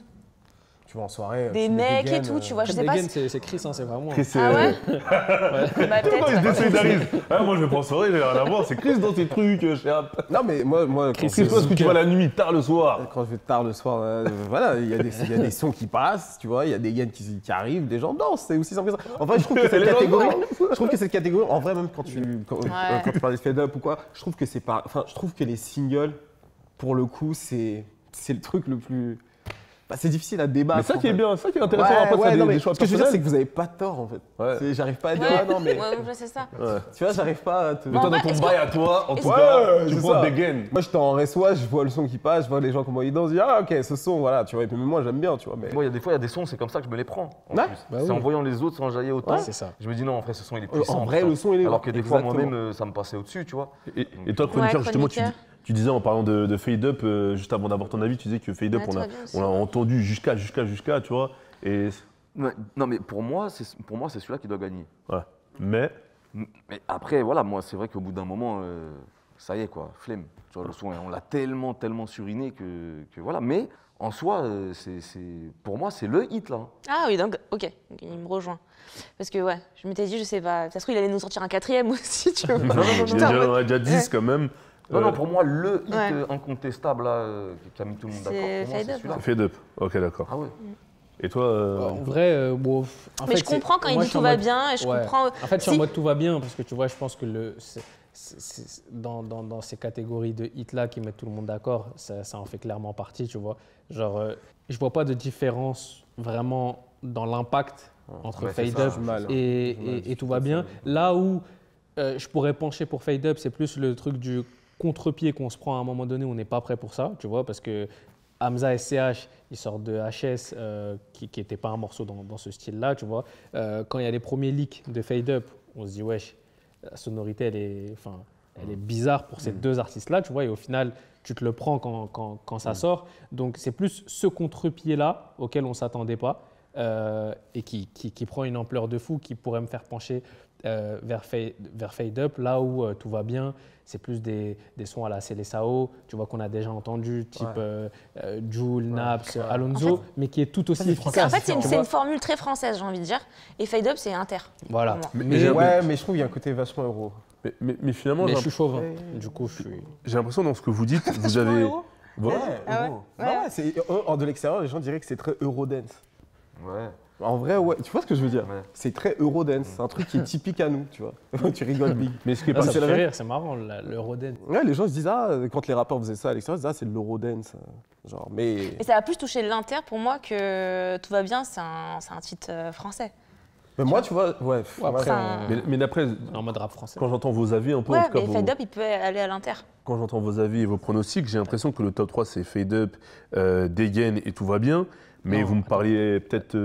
Tu vois, en soirée. Des tu mets mecs et Degen, tout, tu vois, je sais Degen, pas. c'est Chris, hein, c'est vraiment. Chris, Ah ouais? Bah, Pourquoi il se peut-être. désolidarise? Ah, moi je vais pas en soirée, j'ai rien à voir. C'est Chris dans tes trucs, Non, mais moi Chris, c'est parce que tu vas la nuit, tard le soir. quand je vais tard le soir, voilà, il y a des sons qui passent, tu vois, il y a des gains qui arrivent, des gens dansent, c'est aussi simple que ça. En vrai, je trouve que cette catégorie, en vrai, même quand tu parles de Fade Up ou quoi, je trouve que c'est pas, enfin, je trouve que les singles, pour le coup, c'est le truc le plus. Bah, c'est difficile à débattre. Mais ça qui en est fait. bien, ça qui est intéressant. Après, Ouais, c'est non, mais des choix ce que je veux dire, c'est personnels. que vous avez pas tort en fait. Ouais. J'arrive pas à dire, Ouais, ah non, mais. ouais, c'est ça. Ouais. Tu vois, j'arrive pas à te. Mais toi, En dans vrai, ton est-ce bail que- à toi, en tout Ouais, cas, tu c'est vois ça. des gains. Moi, j'étais en reçoit, je vois le son qui passe, je vois les gens comment ils dansent, je dis, ah ok, ce son, voilà, tu vois, et puis même moi, j'aime bien, tu vois, mais. Moi, il y a des fois, il y a des sons, c'est comme ça que je me les prends. En Ouais. plus. Bah C'est oui. en voyant les autres sans jaillir autant. C'est ça. Je me dis non, en vrai, ce son, il est puissant. En vrai, putain. le son, il est Alors que des fois, Exactement. moi-même, ça me passait au-dessus, tu vois. Et toi, chroniqueur, Ouais, justement, chroniqueur. tu disais en parlant de Fade Up, juste avant d'avoir ton avis, tu disais que Fade Up, Ouais, Tout va bien aussi. on l'a entendu jusqu'à, tu vois. Et Ouais, non, mais pour moi, c'est celui-là qui doit gagner. voilà. Mais Mais après, voilà, moi, c'est vrai qu'au bout d'un moment, ça y est, quoi, flemme. Tu vois, le son, on l'a tellement suriné que voilà. Mais en soi, pour moi, c'est le hit, là. Ah oui, donc, ok, donc il me rejoint. Parce que, ouais, je m'étais dit, je sais pas, ça se trouve, il allait nous sortir un 4e aussi, tu vois. J'étais en mode- on a déjà 10 quand même. Non, non, pour moi, le hit Ouais. incontestable, là, qui a mis tout le monde d'accord, C'est pour moi, Fade c'est Up, celui-là. ouais. Fade Up, ok, d'accord. Ah ouais. Et toi, En vrai, bon, en Mais fait, je comprends quand il moi, dit je suis en tout va mode- bien, et je Ouais. comprends. En fait, je suis en Si- mode tout va bien parce que tu vois, je pense que dans ces catégories de hits là qui mettent tout le monde d'accord, ça en fait clairement partie, tu vois. Genre, je vois pas de différence vraiment dans l'impact entre Ouais, c'est Fade ça, Up du mal. et tout va bien. Là où je pourrais pencher pour Fade Up, c'est plus le truc du contre-pied qu'on se prend à un moment donné, on n'est pas prêt pour ça, tu vois, parce que Hamza SCH, il sort de HS, qui n'était pas un morceau dans ce style-là, tu vois. Quand il y a les premiers leaks de Fade Up, on se dit, wesh, la sonorité, elle est bizarre pour ces deux artistes-là, tu vois, et au final, tu te le prends quand ça sort. Donc, c'est plus ce contre-pied-là auquel on ne s'attendait pas et qui prend une ampleur de fou, qui pourrait me faire pencher vers Fade Up, là où tout va bien. C'est plus des sons à la Célessao, tu vois, qu'on a déjà entendu, type Jul, Naps, Alonso, En fait, mais qui est tout aussi efficace. En fait, c'est tu une vois. formule très française, j'ai envie de dire. Et Fade Up, c'est inter. Voilà. pour moi. Mais, Ouais, mais je trouve qu'il y a un côté vachement euro. mais finalement, mais j'ai je suis chauvin. Du coup, je suis. j'ai l'impression dans ce que vous dites, vous avez. Voilà. Ah ouais. euro. Non, ouais, de l'extérieur, les gens diraient que c'est très Eurodance. Ouais. En vrai, ouais, tu vois ce que je veux dire? Ouais. C'est très Eurodance, c'est un truc qui est typique à nous, tu vois. Tu rigoles, Big. Mais ce qui est Ah, pas ça c'est me la fait même- rire, c'est marrant, le Roden. Ouais, les gens se disent, ah, quand les rappeurs faisaient ça à l'extérieur, ils disaient, ah, c'est de l'Eurodance. Genre, mais. Et ça va plus toucher l'inter pour moi que Tout va bien, c'est un titre français. Mais moi, tu vois, ouais. après, ouais, Mais d'après, En mode rap français. quand j'entends vos avis un peu, en Ouais, tout cas, mais Fade Up, il peut aller à l'inter. quand j'entends vos avis et vos pronostics, j'ai l'impression que le top 3 c'est Fade Up, Degen et tout va bien. Mais Non, vous me attends. parliez peut-être.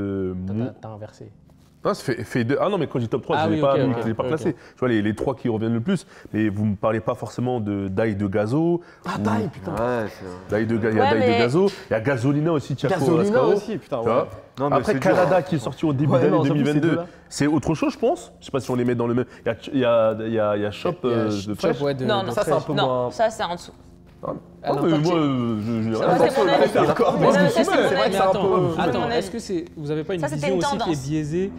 T'as inversé. Non, fait deux. Ah non, mais quand je dis top 3, je ne l'ai pas classé. Tu vois, les 3 qui reviennent le plus. Mais vous ne me parlez pas forcément de Dai de Gazo. Ah, Dai, putain. Ouais, Il y a Dai de Gazo. Il y a Gasolina aussi, Thiago Gasolina Ascaro. aussi, putain. Ouais. Non, mais Après, c'est dur, Canada hein. qui est sorti au début Ouais, d'année non, j'avoue, 2022. c'est C'est autre chose, je pense. Je ne sais pas si on les met dans le même. Il y a Shop de Fresh. Non, Ça, c'est un peu non, moins. ça c'est en dessous. Ah, mais moi, je Ça, c'est mon avis. D'accord, Mais parce non, que ça, c'est mon c'est vrai avis. que c'est un peu. Attends, est-ce que vous n'avez pas une Ça, c'était vision une aussi qui tendance. est biaisée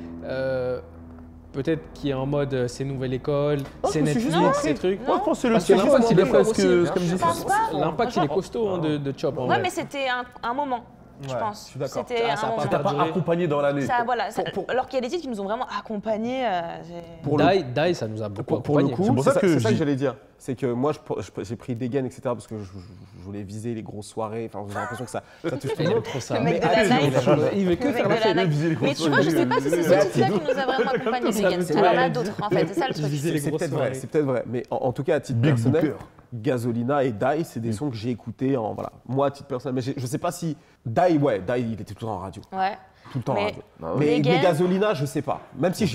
peut-être qui est en mode c'est nouvelle école, c'est je me suis juste Netflix, montré. ces trucs. Moi, je pense que c'est le Parce que l'impact, il est fort presque. aussi. Comme je Je dis. pense pas. L'impact, il est costaud hein, de Chop. en Ouais, vrai. mais c'était un moment, je Ouais, pense. je suis d'accord. C'était un Ça a pas moment. T'as pas duré. accompagné dans l'année. Ça, voilà, Pour- alors qu'il y a des titres qui nous ont vraiment accompagnés. Pour Dai, ça nous a beaucoup Pour le accompagnés. coup, C'est pour ça que c'est je ça que dis- j'allais dire. C'est que moi, j'ai pris des gains, etc. parce que je voulais viser les grosses soirées. Enfin, j'ai l'impression que ça touche tout Il le aime monde. trop ça. Le mec de Mais la allez, night. Il veut que Le faire mec la de la fête. night. Mais tu vois, je sais pas si c'est ce titre-là qui nous a vraiment accompagnés, les gars. c'est Alors vrai. là, d'autres, en fait. C'est ça le truc. Viser les C'est grosses peut-être vrai, soirées. c'est peut-être vrai. Mais en tout cas, à titre Big personnel, Booker. Gasolina et Dai, c'est des sons que j'ai écoutés en voilà. Moi, à titre personnel, mais je sais pas si Dai, il était tout le temps en radio, Ouais. tout le temps en Mais- radio. Bah ouais. Mais Les gains- Gasolina, je sais pas. Même si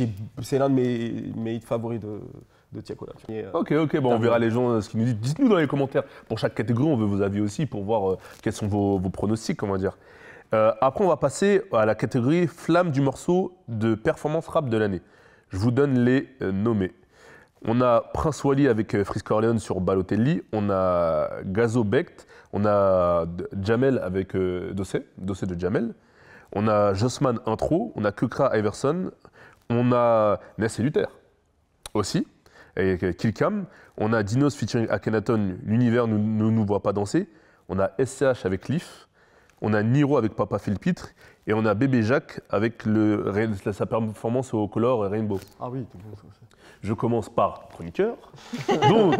c'est l'un de mes hits favoris de Tiakola. Ok, bon, on verra les gens ce qu'ils nous disent. Dites-nous dans les commentaires. Pour chaque catégorie, on veut vos avis aussi pour voir quels sont vos pronostics, on va dire. Après, on va passer à la catégorie flamme du morceau de performance rap de l'année. Je vous donne les nommés. On a Prince Wally avec Freeze Corleone sur Balotelli. On a Gazo Becht. On a Jamel avec Dossé de Jamel. On a Jossman Intro. On a Kukra Iverson. On a Ness et Luther aussi, avec Killcam. On a Dinos featuring Akhenaton, L'univers ne nous voit pas danser. On a SCH avec Leaf. On a Niro avec Papa Philpitre. Et on a Bébé Jacques avec sa performance au Color Rainbow. Ah oui. Je commence par chroniqueur. Donc,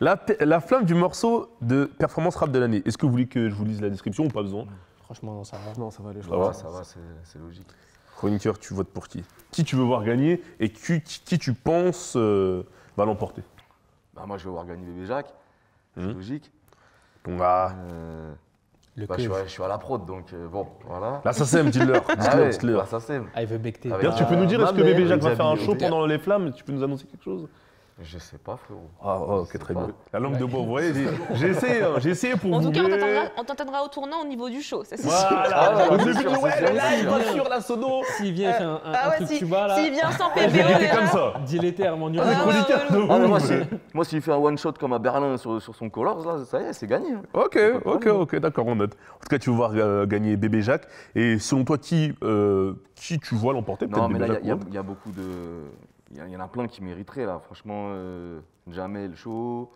la flamme du morceau de performance rap de l'année. Est-ce que vous voulez que je vous lise la description ou pas besoin? Franchement, non, ça va. Non, ça va aller. Je Ça va. Ça va, c'est logique. Chroniqueur, tu votes pour qui? Qui tu veux voir gagner et qui tu penses va l'emporter? Bah, moi, je vais voir gagner Bébé Jacques. C'est logique. Donc, Le Bah, keuf. je suis à la prod, donc bon, voilà. là, ça sème, dis-leur. Ah ouais, Dis-leur. bah, ça c'est. Ah, il veut becter. Avec- D'ailleurs, tu peux nous dire, est-ce que ma Bébé mère, Jacques va Xabi, faire un show ok. pendant les flammes? Tu peux nous annoncer quelque chose? Je sais pas, frérot. Ah, ok, très pas. bien. La langue de bois, vous voyez, j'ai essayé pour En vous. tout cas, mais- on t'entendra au tournant au niveau du show. Ça, c'est sûr. Voilà, ouais, au c'est début, sûr, ouais, c'est sûr. là, il va sur la sono. S'il vient faire un Ah ouais, truc si- tuba là, s'il vient sans J'ai PBO été déjà. comme ça. dilétère, mon dieu. Ah, Chroniqueur, ouais, de Ah, mais ouf. moi, s'il fait un one-shot comme à Berlin sur son Colors, là, ça y est, c'est gagné. hein. Ok, d'accord, on note. En tout cas, tu veux voir gagner Bébé Jacques. Et selon toi, qui tu vois l'emporter? Non, mais Bébé là, Jacques ou autre il y a beaucoup de. Il y en a plein qui mériteraient, là. Franchement, Jamel Show.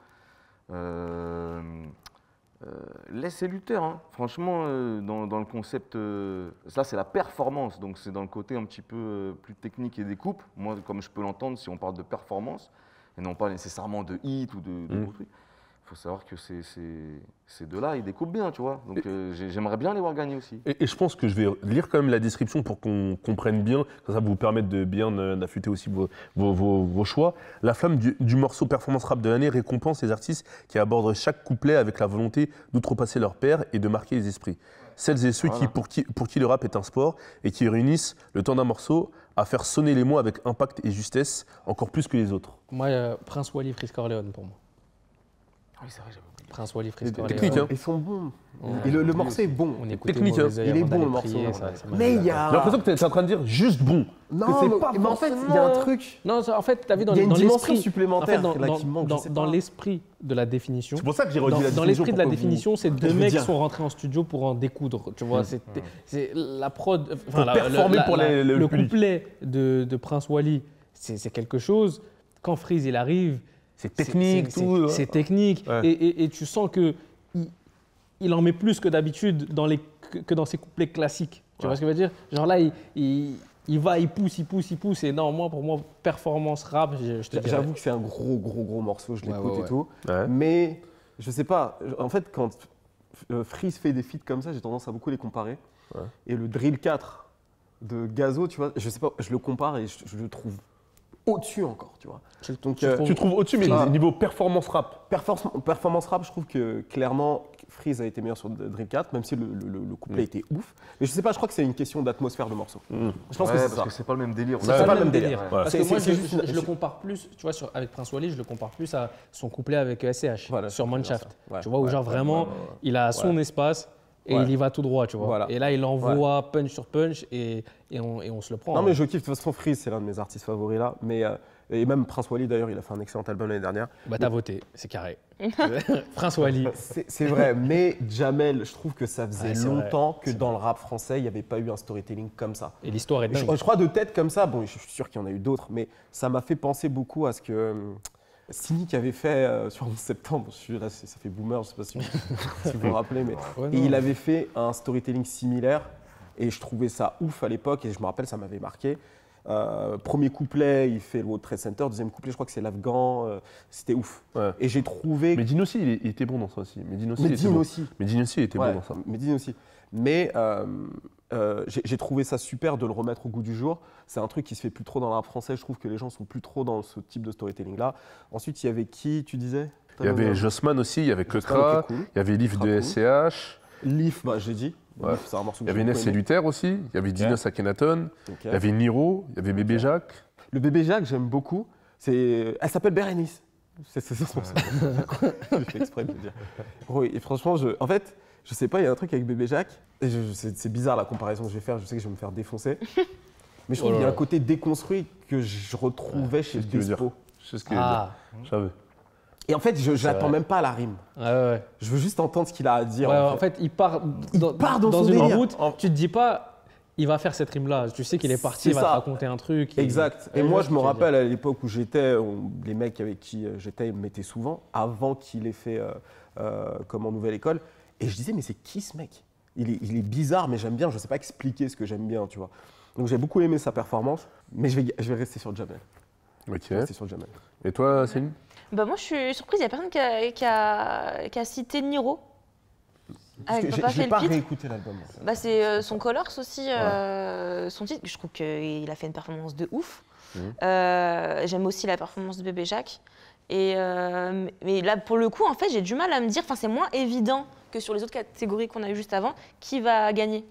Laissez Luther, hein. Franchement, dans le concept. Ça, c'est la performance. Donc, c'est dans le côté un petit peu plus technique et découpe. Moi, comme je peux l'entendre, si on parle de performance, et non pas nécessairement de hit ou de gros trucs, il faut savoir que ces deux-là, ils découpent bien, tu vois. Donc, j'aimerais bien les voir gagner aussi. Et je pense que je vais lire quand même la description pour qu'on comprenne bien, ça va vous permettre de bien affûter aussi vos choix. La flamme du morceau performance rap de l'année récompense les artistes qui abordent chaque couplet avec la volonté d'outrepasser leur père et de marquer les esprits. Celles et ceux Voilà. pour qui le rap est un sport et qui réunissent le temps d'un morceau à faire sonner les mots avec impact et justesse, encore plus que les autres. Moi, Prince Wally, Freeze Corleone pour moi. Ah oui, c'est vrai, j'avais oublié. Prince Wally, Freeze Technique, Corleone. hein. Ils sont bons. Ouais. Et le morceau est bon. On écoutait Technique, Mauvais hein. Œil Il est avant bon, d'aller le morceau, prier, ouais. ça m'a Mais mis il y la- a. J'ai l'impression que tu es en train de dire juste bon. Non, Mais c'est mais pas en fait, il y a un forcément- truc. Non, en fait, tu as vu dans Il y a une dimension l'esprit. supplémentaire En fait, là qui manque, je sais dans pas. l'esprit de la définition. C'est pour ça que j'ai redit la Dans définition. l'esprit de la pour que vous- définition, c'est deux Je veux mecs dire. sont rentrés en studio pour en découdre. Tu vois, c'est la prod. Enfin, Pour performer pour le public. couplet de Prince Wally, c'est quelque chose. Quand Freeze il arrive, C'est technique, tout. c'est technique. Ouais. Et tu sens que il en met plus que d'habitude que dans ses couplets classiques. Tu vois ce que je veux dire? Genre là, il va, il pousse. Et non, pour moi, performance rap, je te dirais. J'avoue que c'est un gros morceau, je Ouais, l'écoute ouais, et ouais. tout. Ouais. Mais je sais pas, en fait, quand Freeze fait des feats comme ça, j'ai tendance à beaucoup les comparer. Ouais. Et le Drill 4 de Gazo, tu vois, je sais pas, je le compare et je le trouve au-dessus encore, tu vois. Donc, Tu trouves au-dessus, mais Ah. niveau performance rap. Performance rap, je trouve que clairement, Freeze a été meilleur sur Drill 4, même si le couplet était ouf. Mais je sais pas, je crois que c'est une question d'atmosphère de morceau. Je pense que c'est parce ça. que c'est pas le même délire. C'est pas le même délire. Ouais. Parce que C'est- moi, c'est je, juste une- je le compare plus, tu vois, avec Prince Wally, je le compare plus à son couplet avec SCH Voilà, sur je veux dire Manshaft. ça. Ouais, Tu vois, où ouais, genre vraiment, ouais. il a son espace et Ouais. il y va tout droit, tu vois. Voilà. Et là, il envoie punch sur punch et on se le prend. Non, hein. mais je kiffe. De toute façon, Freeze, c'est l'un de mes artistes favoris là. Et même Prince Wally, d'ailleurs, il a fait un excellent album l'année dernière. Bah, t'as voté, c'est carré. Prince Wally. C'est vrai, mais Jamel, je trouve que ça faisait Ouais, c'est vrai. longtemps que dans le rap français, il n'y avait pas eu un storytelling comme ça. Et l'histoire est Je, dingue. je crois de tête comme ça, bon, je suis sûr qu'il y en a eu d'autres, mais ça m'a fait penser beaucoup à ce que Cynic avait fait sur 11 septembre. Je suis là, ça fait boomer, je ne sais pas si vous vous rappelez, mais Ouais, et non. il avait fait un storytelling similaire et je trouvais ça ouf à l'époque et je me rappelle, ça m'avait marqué. Premier couplet, il fait le World Trade Center. Deuxième couplet, je crois que c'est l'Afghan. C'était ouf. Ouais. Et j'ai trouvé. Medine aussi, il était bon dans ça aussi. Medine aussi, il était Medine bon. aussi. Medine aussi, il était Ouais, bon dans ça. Medine aussi. Mais j'ai trouvé ça super de le remettre au goût du jour. C'est un truc qui se fait plus trop dans le rap français. Je trouve que les gens sont plus trop dans ce type de storytelling-là. Ensuite, il y avait qui, tu disais? Il y avait Jossman aussi, il y avait Jossman, Kekra, ok, cool. il y avait Leaf de Cool. SCH, Leaf, bah, j'ai dit. Ouais. Leaf, c'est un morceau il que y avait j'ai Ness beaucoup et aimé. Luther aussi, il y avait Dinos Akhenaton, Ok. il y avait Niro, il y avait Bébé Jacques. Le bébé Jacques, j'aime beaucoup. Elle s'appelle Bérénice. C'est ce morceau. J'ai fait exprès de le dire. Oui, et franchement, en fait, je sais pas, il y a un truc avec bébé Jacques. Et c'est bizarre la comparaison que je vais faire. Je sais que je vais me faire défoncer. Mais je trouve Oh là qu'il y a un là. côté déconstruit que je retrouvais chez ce que tu veux dire. Despo. Je sais ce qu'il veut dire. Ah, Je savais. Et en fait, je n'attends vrai. même pas la rime. ouais. Je veux juste entendre ce qu'il a à dire. Ouais, en en fait. fait, il part part dans son une délire. route, tu te dis pas, il va faire cette rime-là. Tu sais qu'il est parti, C'est il va ça. te raconter un truc. Exact. Et Ouais, moi, je je me vois ce que tu veux rappelle à l'époque où j'étais, les mecs avec qui j'étais, ils me mettaient souvent, avant qu'il ait fait comme en nouvelle école. Et je disais, mais c'est qui ce mec il est bizarre, mais j'aime bien. Je ne sais pas expliquer ce que j'aime bien, tu vois. Donc j'ai beaucoup aimé sa performance, mais je vais rester sur Jamel. Ok. Je vais rester sur Jamel. Et toi, Céline? Bah moi je suis surprise, il n'y a personne qui a cité Niro. Parce que Avec je Papa n'ai fait pas le Pit. réécouté l'album. Bah, c'est son Colors aussi, son titre. Je trouve qu'il a fait une performance de ouf. J'aime aussi la performance de Bébé Jacques. Mais là, pour le coup, en fait, j'ai du mal à me dire, c'est moins évident que sur les autres catégories qu'on a eues juste avant, qui va gagner.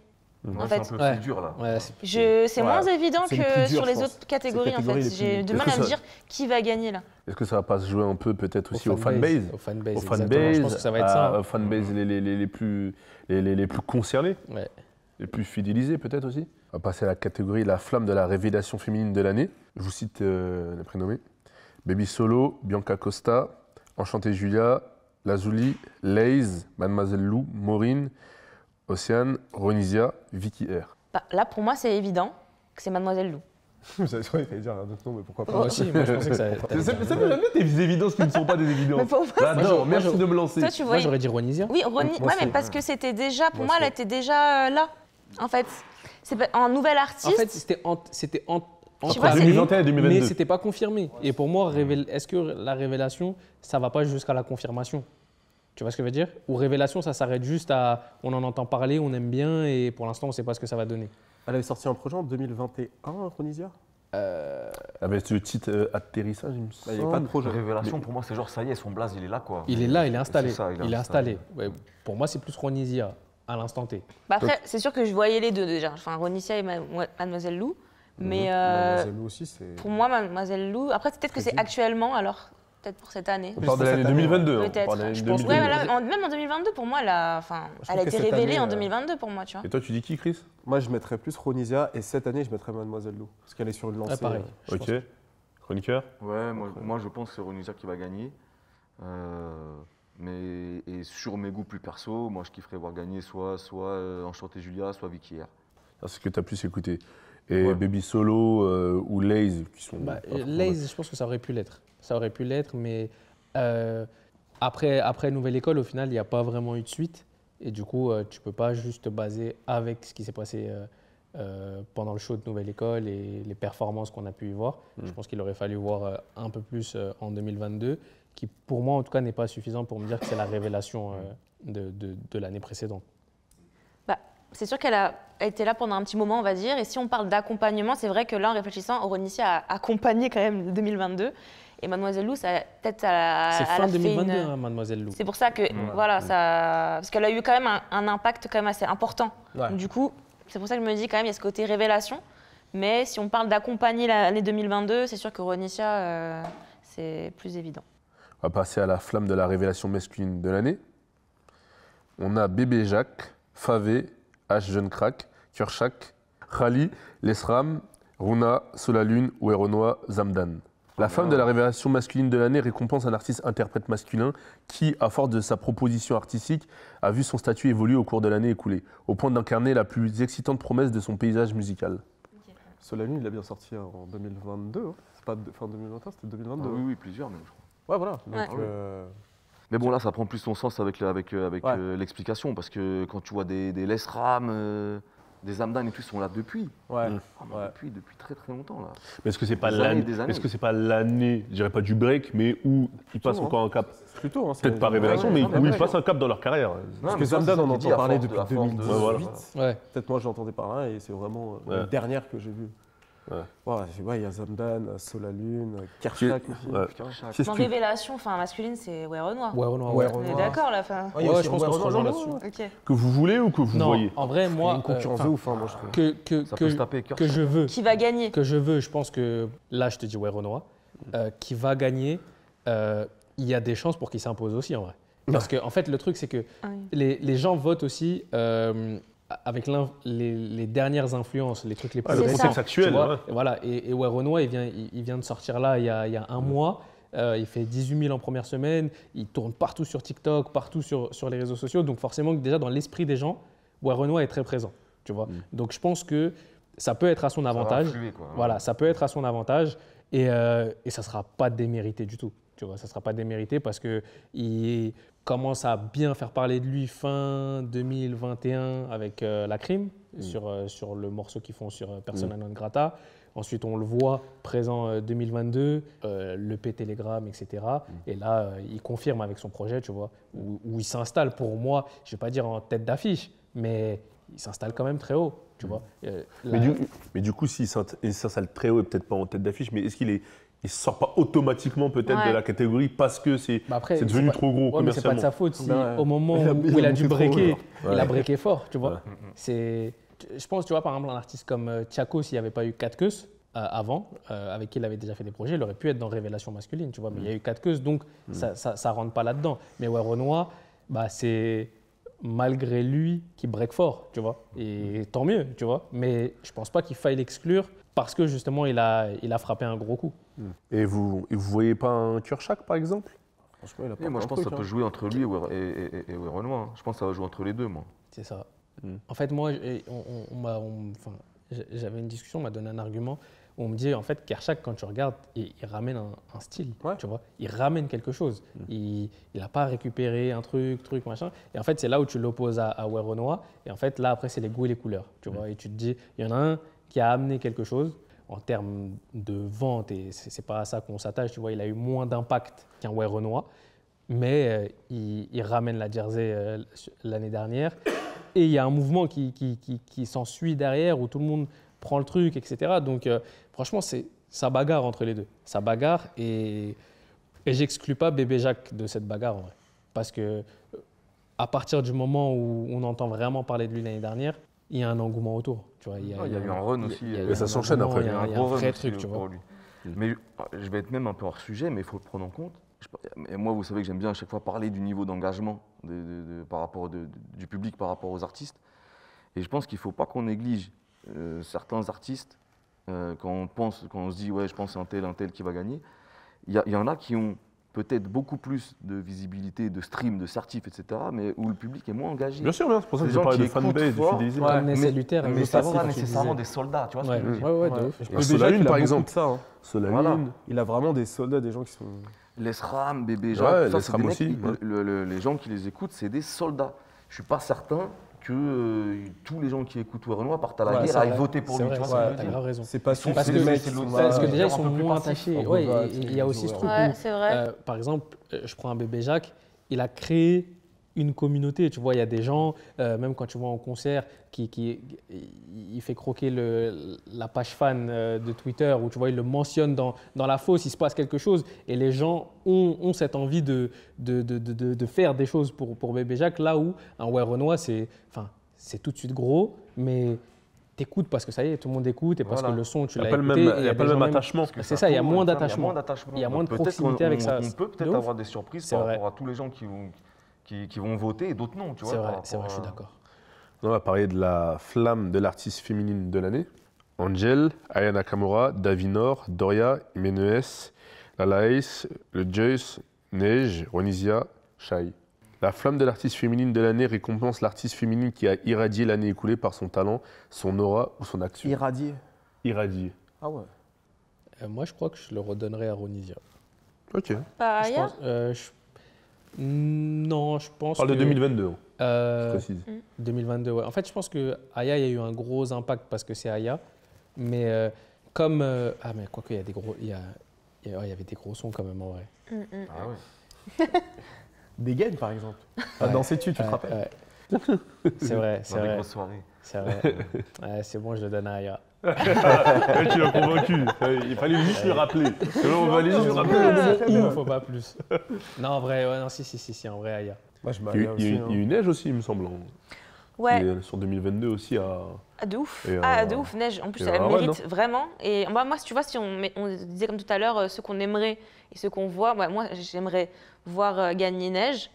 En fait, C'est un peu Ouais. plus dur là. Ouais, c'est Ouais. moins évident C'est le que plus dur, sur je les pense. autres catégories. En catégories fait, les j'ai plus- du Est-ce mal que à me ça- dire qui va gagner là. Est-ce que ça va pas se jouer un peu peut-être aussi au fanbase. fanbase? Au fanbase, Au exactement. fanbase, Je pense que ça va être ça. hein. fanbase les plus concernés, Ouais. les plus fidélisés peut-être aussi. On va passer à la catégorie la flamme de la révélation féminine de l'année. Je vous cite les prénommés. Baby Solo, Bianca Costa, Enchantée Julia, Lazuli, Laze, Mademoiselle Lou, Maureen, Océane, Ronisia, Vicky R. Bah, là, pour moi, c'est évident que c'est Mademoiselle Lou. J'avais cru qu'il fallait dire un autre nom, mais pourquoi Moi aussi, moi, je pensais que ça allait Ça fait jamais des évidences qui ne sont pas des Mais évidences. pour moi, Bah Moi, non, moi, merci je- de me lancer. toi, tu Moi, voyais. j'aurais dit Ronisia. Oui, Ronnie, Moi ouais, mais aussi. parce que c'était déjà, pour Moi moi, elle aussi. était déjà là, en fait. C'est pas un nouvel En artiste. fait, c'était Tu vois, entamé, 2021 et 2022. mais c'était pas confirmé. Et pour moi, est-ce que la révélation, ça va pas jusqu'à la confirmation? Tu vois ce que je veux dire? Ou révélation, ça s'arrête juste à on en entend parler, on aime bien, et pour l'instant, on sait pas ce que ça va donner. Elle avait sorti un projet en 2021, Ronisia. Avec ce titre atterrissage, il me Bah, semble. il n'y avait pas de projet. Révélation, pour moi, c'est genre, ça y est, son blaze, il est là, quoi. Il est là, il est installé. C'est ça, il est installé. Ouais, pour moi, c'est plus Ronisia à l'instant T. Bah après, c'est sûr que je voyais les deux déjà. Enfin, Ronicia et Mademoiselle Lou. Mais Mademoiselle Lou aussi, c'est. pour moi, Mademoiselle Lou. Après, peut-être que c'est actuellement, alors peut-être pour cette année. On parle de Cette l'année année, 2022. hein. On Peut-être. parle de l'année Je pense- 2022. Ouais, mais là, même en 2022, pour moi, elle a trouve que été cette révélée année, en 2022 pour moi, tu vois. Et toi, tu dis qui, Chris? Moi, je mettrais plus Ronisia et cette année, je mettrais Mademoiselle Lou. Parce qu'elle est sur une lancée. pareil. Je Ok. Chroniqueur? Ouais, moi je pense que c'est Ronisia qui va gagner. Et sur mes goûts plus perso, moi je kifferais voir gagner soit Enchantée Julia, soit Vicky R. C'est ce que tu as plus écouté. Et Ouais. Baby Solo ou Laze, qui sont. Bah, pas forcément- Laze, je pense que ça aurait pu l'être. Ça aurait pu l'être, mais après Nouvelle École, au final, il n'y a pas vraiment eu de suite. Et du coup, tu ne peux pas juste te baser avec ce qui s'est passé pendant le show de Nouvelle École et les performances qu'on a pu y voir. Je pense qu'il aurait fallu voir un peu plus en 2022, qui pour moi, en tout cas, n'est pas suffisant pour me dire que c'est la révélation de l'année précédente. c'est sûr qu'elle a été là pendant un petit moment, on va dire. Et si on parle d'accompagnement, c'est vrai que là, en réfléchissant, Oronisia a accompagné quand même 2022. Et Mademoiselle Lou, ça peut-être C'est fin 2022, hein, Mademoiselle Lou. C'est pour ça que, voilà, ça... Parce qu'elle a eu quand même un impact quand même assez important. Ouais. Donc, du coup, c'est pour ça que je me dis quand même, il y a ce côté révélation. Mais si on parle d'accompagner l'année 2022, c'est sûr que Oronisia, c'est plus évident. On va passer à la flamme de la révélation masculine de l'année. On a Bébé Jacques, Favé, H. Jeune Crack, Kurchak, Khali, Lesram, Runa, Solalune, Oueronoa, Zamdan. La femme de la révélation masculine de l'année récompense un artiste interprète masculin qui, à force de sa proposition artistique, a vu son statut évoluer au cours de l'année écoulée, au point d'incarner la plus excitante promesse de son paysage musical. Solalune, il a bien sorti en 2022. Hein. C'est pas fin 2021, c'était 2022. Oui, oui, plusieurs même, je crois. Ouais, voilà. Donc, Ouais. Mais bon, là, ça prend plus son sens avec l'explication, parce que quand tu vois des Lesram, des Zamdan et tout, ils sont là depuis. ouais. Ah, bah, depuis très très longtemps, là. Mais est-ce que c'est pas Des années, l'année, des années. est-ce que c'est pas l'année, je dirais pas du break, mais où ils passent hein. encore un cap? Plutôt. Hein, Peut-être pas révélation, ouais, mais ouais, où ils ouais. passent un cap dans leur carrière. Parce Non, que mais ça, Zamdan, c'est on ce que tu entend dis, à parler force depuis à force 2018. Ouais, voilà. Ouais. Peut-être moi, j'entendais par un et c'est vraiment Ouais. la dernière que j'ai vue. Ouais. Ouais, il y a Zamdan, Solalune, Kershak aussi. Ouais. putain. Qu'est-ce En que tu- révélation, enfin masculine, c'est Renoir. Ouais, Renoir, Ouais, ouais. On est d'accord là. il y a Ouais, aussi je pense qu'on se Renoir, rejoint non, là-dessus. Ok. que vous voulez ou que vous Non, voyez? en vrai, Il y a moi, une concurrence de ouf, hein, moi je trouve. Ça peut se taper avec que je veux, Qui va gagner? je pense que, là, je te dis Renoir, qui va gagner, il y a des chances pour qu'il s'impose aussi, en vrai. Parce que, en fait, le truc, c'est que Ah oui. les gens votent aussi avec les dernières influences, les trucs les plus Ouais, le C'est contexte ça. actuel. tu vois. Ouais. Et voilà, et Renoir, il vient de sortir là il y a un mois. Il fait 18 000 en première semaine. Il tourne partout sur TikTok, partout sur les réseaux sociaux. Donc forcément, déjà dans l'esprit des gens, Renoir est très présent. Tu vois. Donc je pense que ça peut être à son avantage. Voilà, ça peut être à son avantage et ça ne sera pas démérité du tout. Tu vois, ça ne sera pas démérité parce qu'il commence à bien faire parler de lui fin 2021 avec La Crime sur le morceau qu'ils font sur Persona non grata. Ensuite, on le voit présent 2022, l'EP Telegram, etc. Et là, il confirme avec son projet, tu vois, où il s'installe pour moi, je ne vais pas dire en tête d'affiche, mais il s'installe quand même très haut, tu vois. Mais du coup, s'il s'installe très haut et peut-être pas en tête d'affiche, mais est-ce qu'il ne sort pas automatiquement peut-être Ouais. de la catégorie parce que c'est Après, devenu pas- trop gros ouais, mais c'est pas de commercialement? sa faute si Ben ouais. au moment Il a- où il il a a dû monté trop breaker, haut, il a Ouais. breaké fort, tu vois. Ouais. Je pense, tu vois, par exemple, un artiste comme Tiako, s'il n'y avait pas eu 4 queues avant, avec qui il avait déjà fait des projets, il aurait pu être dans Révélation masculine, tu vois. Mais il y a eu 4 queues, donc ça rentre pas là-dedans. Mais ouais, Renoir, bah, c'est malgré lui qui break fort, tu vois. Et tant mieux, tu vois. Mais je pense pas qu'il faille l'exclure parce que justement, il a frappé un gros coup. Et vous voyez pas un Kurchak par exemple? Franchement, il a pas Et moi, je un pense que ça truc, peut hein. jouer entre lui et Renoir. Hein. Je pense que ça va jouer entre les deux, moi. C'est ça. En fait, moi, j'avais une discussion, on m'a donné un argument. On me dit, en fait, Kershak, quand tu regardes, il ramène un style, Ouais. tu vois. Il ramène quelque chose. Il n'a pas récupéré un truc, machin. Et en fait, c'est là où tu l'opposes à Renoir. Et en fait, là, après, c'est les goûts et les couleurs, tu vois. Et tu te dis, il y en a un qui a amené quelque chose en termes de vente, et c'est pas à ça qu'on s'attache, tu vois. Il a eu moins d'impact qu'un Renoir, mais il ramène la jersey l'année dernière. Et il y a un mouvement qui s'ensuit derrière où tout le monde prend le truc, etc. Donc, franchement, ça bagarre entre les deux. Ça bagarre et j'exclus pas Bébé Jacques de cette bagarre, en vrai. Parce que à partir du moment où on entend vraiment parler de lui l'année dernière, il y a un engouement autour. Tu vois, il y a eu un run aussi. il y a Et ça un s'enchaîne engouement, après. Il y a un gros run vrai aussi, truc, tu pour vois. lui. Mais je vais être même un peu hors sujet, mais il faut le prendre en compte. Et moi, vous savez que j'aime bien à chaque fois parler du niveau d'engagement par rapport du public par rapport aux artistes. Et je pense qu'il ne faut pas qu'on néglige certains artistes quand on se dit ouais, je pense c'est un tel qui va gagner. Il y en a qui ont peut-être beaucoup plus de visibilité, de stream, de certifs, etc., mais où le public est moins engagé. Bien sûr, c'est pour ça que Des je gens parlais qui de écoutent fanbase, de fort. fidélité. Ouais. Comme Nessé Luther, Mais juste c'est avant, pas quand tu nécessairement disais. des soldats, tu vois ce que Ouais, je veux dire. ouais, de Ouais. ouf. Et Ah, Bébé Solalune, Jacques, il a par beaucoup exemple. de ça, hein. Solalune. Voilà. Il a vraiment des soldats, des gens qui sont. Lesram, Bébé Jacques, Ouais, tout ça, c'est Lesram des aussi, mecs, les gens qui les écoutent, c'est des soldats. Je suis pas certain que tous les gens qui écoutent Renoir partent à la Ouais, guerre c'est aillent vrai. voter pour C'est lui, vrai, tu vois c'est ce que vrai, je t'as veux dire. grave raison. C'est pas sûr Parce que que, les mecs c'est qui l'autre- sont parce que là, déjà, ils un sont peu moins passif. attachés. On Ouais, va- et il y a aussi ce truc Ouais, où, c'est vrai. par exemple, je prends un Bébé Jacques, il a créé une communauté. Tu vois, il y a des gens, même quand tu vois en concert, il fait croquer la page fan de Twitter, où tu vois, il le mentionne dans la fosse, il se passe quelque chose, et les gens ont cette envie de faire des choses pour Bébé Jacques, là où un Ouais Renoir, c'est tout de suite gros, mais t'écoutes parce que ça y est, tout le monde écoute, et parce Voilà. que le son, tu Il n'y l'as a écouté. pas le et même même- attachement. C'est ça, il y a moins d'attachement. Il Il y a moins de Peut-être proximité qu'on- avec ça. On peut De peut-être ouf. avoir des surprises C'est par vrai. rapport à tous les gens qui vont voter et d'autres non. Tu vois, C'est vrai, par c'est vrai, rapport je suis à- d'accord. On va parler de la flamme de l'artiste féminine de l'année. Angel, Aya Nakamura, Davinor, Doria, Imenes, Lalaïs, le Joyce, Neige, Ronisia, Shai. La flamme de l'artiste féminine de l'année récompense l'artiste féminine qui a irradié l'année écoulée par son talent, son aura ou son action. Irradié. Irradié. Ah ouais. Moi, je crois que je le redonnerai à Ronisia. Ok. Pas Je Aya pense- Non, je pense On parle de que, 2022, je euh, précise. 2022, ouais. En fait, je pense que Aya, il y a eu un gros impact parce que c'est Aya. Mais comme... ah, mais quoique, il y a des gros... il y avait des gros sons quand même, en vrai. Ah ouais. Dégaine, par exemple. Ouais. Danser-tu, tu te Ouais, rappelles ouais. C'est vrai, c'est Dans des vrai. grosses soirées. C'est vrai. Ouais, c'est bon, je le donne à Aya. Tu l'as convaincu. Il fallait juste lui rappeler. On va aller juste lui rappeler. Il ne faut pas plus. Non, en vrai, ouais, non, si, en vrai, Aya. Moi, je Il y a eu- il y a eu- hein. il y a eu Neige aussi, il me semble. Ouais, Et sur 2022 aussi à. ah, de ouf. Et, Ah, de ouf, Neige. En plus, et elle ouais, mérite vraiment. Et moi, tu vois, si on disait comme tout à l'heure, ceux qu'on aimerait et ceux qu'on voit, moi, j'aimerais voir gagner Neige.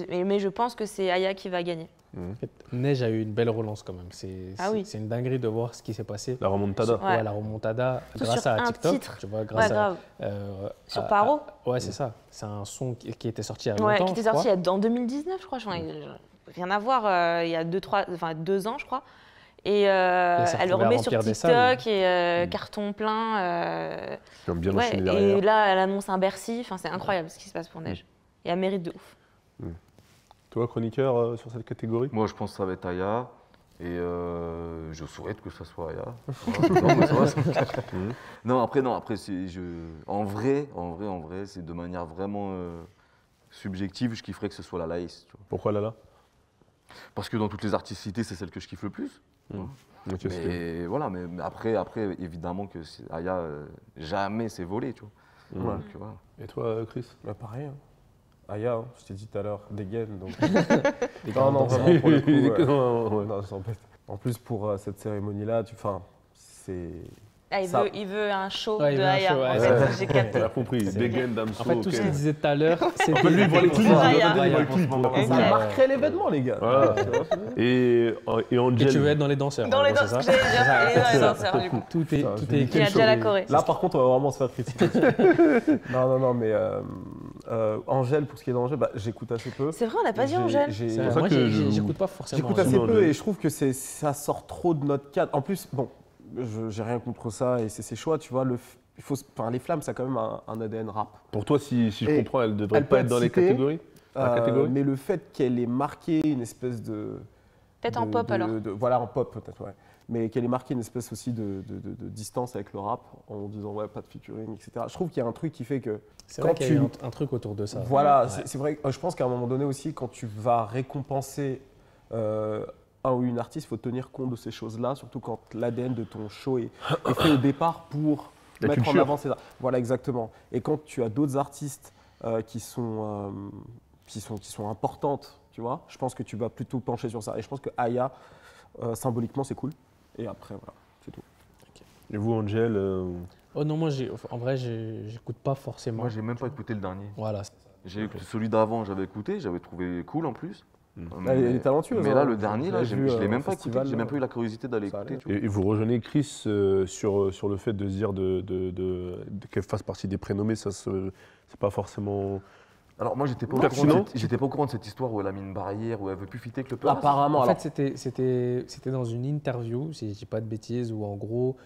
Mais je pense que c'est Aya qui va gagner. En fait, Neige a eu une belle relance quand même. C'est Ah oui. c'est une dinguerie de voir ce qui s'est passé. La remontada. Ouais. Ouais, la remontada, Tout grâce sur à un TikTok, titre. tu vois, Ouais, grâce à, grave. Sur Paro. Ouais, c'est ça. C'est un son qui était sorti il y a Ouais, longtemps, qui était je crois. sorti en 2019, je crois. Rien à voir, il y a 2 ans, je crois. Et ça elle le retrouvait à remet sur remplir des salles. TikTok et carton plein. Qui ont bien Ouais, enchaîné et derrière. là, elle annonce un Bercy. Enfin, c'est incroyable ce qui se passe pour Neige. Et elle mérite de ouf. Toi, chroniqueur sur cette catégorie? Moi, je pense que ça va être Aya. Et je souhaite que ça soit Aya. Voilà. Non, mais ça va, non, après en vrai, c'est de manière vraiment subjective, je kifferais que ce soit la Laïs. Tu vois. Pourquoi Lala? Parce que dans toutes les artistes cités, c'est celle que je kiffe le plus. Ok, c'était- Mais voilà, mais après, évidemment que Aya, jamais c'est volé, tu vois. Ouais. Donc, voilà. Et toi, Chris? Bah, pareil. Hein. Aya, hein, je t'ai dit tout à l'heure, dégaine. Donc... Et non, non, quand- vraiment, pour le coup. Ouais. Non, je t'embête. En plus, pour cette cérémonie-là, c'est. Ah, Ça- il veut un show Ouais, il de veut un Aya. show, ouais, En c'est fait, vrai. j'ai capté. On a compris. Degen, Damso. En fait, tout ce ok. qu'il disait tout à l'heure, c'était... En fait, lui, il voit les clips. Aya. Il voit les clips. on a compris. Ça marquerait l'événement, les gars. Voilà. Et Et Angel. tu veux être dans les danseurs. Dans en les gros, danseurs, c'est ça. j'allais dire, il est dans les danseurs, du coup. Tout est, Putain, tout j'ai est dit Il a déjà la Corée. Là, par contre, on va vraiment se faire critiquer. non, mais Angèle, pour ce qui est d'Angèle, bah, j'écoute assez peu. C'est vrai, on n'a pas dit J'ai- Angèle. j'ai- C'est vrai, pour ça moi, que j'écoute pas forcément. J'écoute assez Angèle. peu et je trouve que ça sort trop de notre cadre. En plus, bon, j'ai rien contre ça et c'est ses choix, tu vois. Les flammes, ça a quand même un ADN rap. Pour toi, si je Et comprends, elle ne devrait elle pas peut être dans être les citée, catégories? La catégorie Mais le fait qu'elle ait marqué une espèce de. Peut-être en pop, alors. Voilà, en pop peut-être, ouais. Mais qu'elle ait marqué une espèce aussi de distance avec le rap en disant ouais, pas de featuring, etc. Je trouve qu'il y a un truc qui fait que. C'est vrai quand qu'il y a eu tu- un truc autour de ça. Voilà, Ouais. c'est vrai. Je pense qu'à un moment donné aussi, quand tu vas récompenser un ou une artiste, il faut tenir compte de ces choses-là, surtout quand l'ADN de ton show est fait au départ pour La mettre culture. en avant ces arts. Voilà, exactement. Et quand tu as d'autres artistes qui sont importantes, tu vois, je pense que tu vas plutôt pencher sur ça. Et je pense que Aya, symboliquement, c'est cool. Et après, voilà, c'est tout. Et vous, Angel Oh non, moi, en vrai, j'écoute pas forcément. Moi, j'ai même pas écouté le dernier. Voilà. J'ai écouté celui d'avant, j'avais écouté, j'avais trouvé cool en plus. Elle est talentueuse. Mais hein. là, le dernier, là, l'ai je vu, l'ai même au pas écouté. festival, J'ai même pas eu la curiosité d'aller ça a écouter. l'air. tu vois. et vous rejoignez Chris sur le fait de se dire qu'elle fasse partie des prénommés, ça c'est pas forcément. Alors moi, j'étais pas, Pertinent. j'étais pas au courant de cette histoire où elle a mis une barrière, où elle veut plus fitter avec le peuple. Apparemment, En alors. fait, c'était dans une interview, si je dis pas de bêtises, où en gros,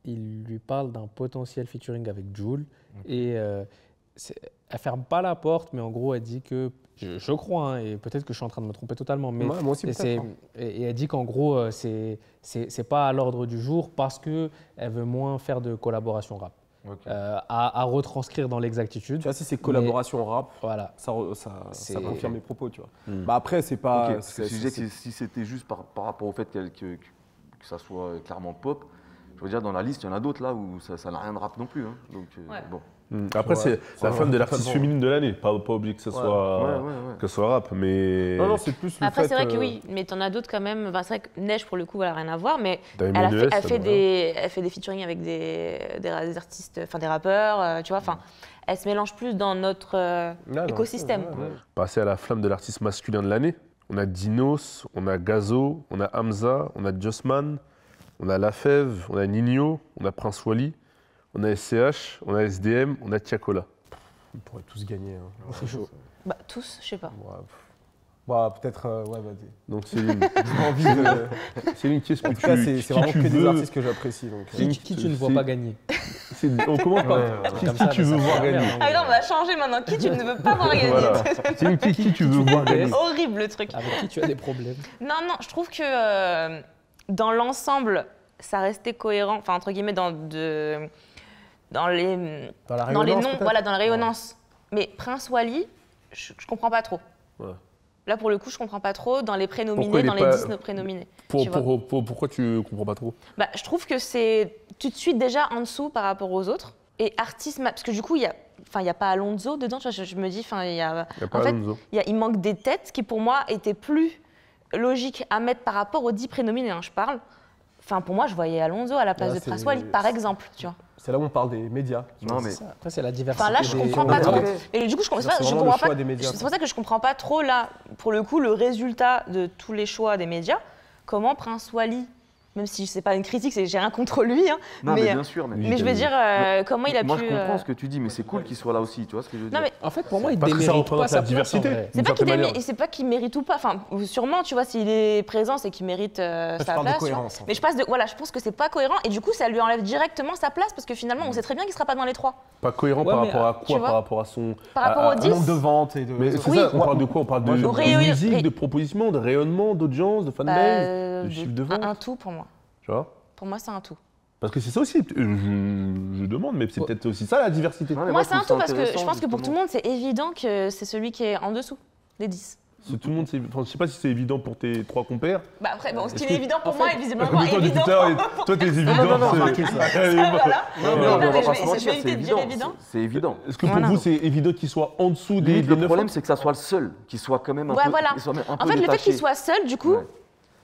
il lui parle d'un potentiel featuring avec Jul. Et elle ferme pas la porte, mais en gros, elle dit que, je crois, hein, et peut-être que je suis en train de me tromper totalement, mais Ouais, moi aussi, et, peut-être. et elle dit qu'en gros, c'est pas à l'ordre du jour parce qu'elle veut moins faire de collaboration rap. à retranscrire dans l'exactitude. Tu vois, si c'est collaboration rap, Voilà. ça C'est- confirme mes propos, tu vois. Bah après, c'est pas. Ok, parce que si je disais que si c'était juste par rapport au fait que ça soit clairement pop, je veux dire, dans la liste, il y en a d'autres là où ça n'a rien de rap non plus. Hein. Donc, Ouais. bon. Après, c'est la femme de l'artiste totalement. féminine de l'année. Pas obligé que ce soit, Ouais. que ce soit rap, mais. Non, c'est plus le Après, fait, c'est vrai que oui, mais t'en as d'autres quand même. Enfin, c'est vrai que Neige, pour le coup, elle a rien à voir, mais Diamond elle US, ça fait doit des featuring avec des artistes, enfin des rappeurs, tu vois. Enfin, elle se mélange plus dans notre non, écosystème. ouais. Passer à la flamme de l'artiste masculin de l'année. On a Dinos, on a Gazo, on a Hamza, on a Jossman, on a Lafèvre, on a Nino, on a Prince Wally, on a SCH, on a SDM, on a Tiakola. On pourrait tous gagner. Hein. C'est chaud. Bah, tous, je sais pas. Ouais, peut-être. Ouais, vas-y. Donc Céline, J'ai envie de. Céline, qu'est-ce que En tout cas, c'est qui vraiment tu que des veux- artistes que j'apprécie. Donc, Qui tu ne vois c'est- pas gagner? On commence par qui Comme ça, tu mais veux ça voir sert à rien, gagner. hein. Ah non, on va changer maintenant. Qui tu ne veux pas voir gagner? Voilà. Céline, qui tu veux voir gagner. Horrible le truc. Avec qui tu as des problèmes? Non, je trouve que dans l'ensemble, ça restait cohérent, enfin entre guillemets dans les dans la dans les rayonnance, noms, peut-être voilà, dans la rayonnance. Mais Prince Wally, je comprends pas trop. Ouais. Là pour le coup, je comprends pas trop dans les Pourquoi prénominés, il dans est les pas- 10 prénominés. Pour- tu vois. pourquoi tu comprends pas trop? Bah, je trouve que c'est tout de suite déjà en dessous par rapport aux autres. Et artiste, parce que du coup, il y a pas Alonso dedans. Tu vois, je me dis, enfin, il y a. Il y a pas En fait, Alonso. il manque des têtes qui pour moi étaient plus logiques à mettre par rapport aux 10 prénominés. Hein, je parle. Enfin, pour moi, je voyais Alonso à la place Là, de Prince c'est- Wally, par exemple. Tu vois. C'est là où on parle des médias. Non, mais Après, c'est la diversité. Enfin, là, je des- comprends pas trop. Ouais. Et du coup, je C'est comprends vraiment le choix des médias, C'est pour ça que je comprends pas trop là, pour le coup, le résultat de tous les choix des médias. Comment Prince Wally, même si c'est pas une critique, j'ai rien contre lui, hein, non, mais, mais bien sûr. mais je veux dire, comment il a Moi, pu. je comprends ce que tu dis, mais c'est cool qu'il soit là aussi. Tu vois ce que je veux dire? Non, mais En fait, pour moi, il Parce que ça démérite représente pas sa la place, diversité. en vrai. c'est pas qu'il manière. et c'est pas qu'il mérite ou pas. Enfin, sûrement, tu vois, s'il est présent, c'est qu'il mérite Je sa parle de place. tu vois. cohérence. en Mais je pense que c'est pas cohérent et du coup, ça lui enlève directement sa place parce que finalement, on sait très bien qu'il sera pas dans les 3. Pas cohérent Ouais, par mais, rapport à tu quoi? vois, Par rapport à son. Par rapport à- aux à- 10. Nombre de ventes et de. Mais c'est Oui. ça, on parle de quoi? On parle de Moi, je- musique, de proposition, de rayonnement, d'audience, de fanbase, de chiffre de vente. un tout pour moi. Tu vois? Pour moi, c'est un tout. Parce que c'est ça aussi, je demande, mais c'est Ouais. peut-être aussi ça la diversité. Non, mais Moi, je c'est un trouve tout ça parce que je intéressant, pense que pour tout le justement. monde, c'est évident que c'est celui qui est en dessous des 10. C'est tout le monde, enfin, je sais pas si c'est évident pour tes 3 compères. Bah après, bon, ce qui Est-ce est que- évident pour en moi fait- est visiblement Comme toi, évident. depuis tout à l'heure, toi, t'es évident. non, c'est- ça, Allez, bon. Voilà. Non, mais Non, on mais va je pas vais- se je mentir, vais c'est éviter de dire évident. évident. C'est évident. Est-ce que pour Voilà. vous, c'est évident qu'il soit en dessous des Limite, le 9 problème, autres c'est que ça soit le seul, qu'il soit quand même un Ouais, peu, voilà. qu'il soit même un En peu fait, le fait détaché. qu'il soit seul, du coup, Ouais.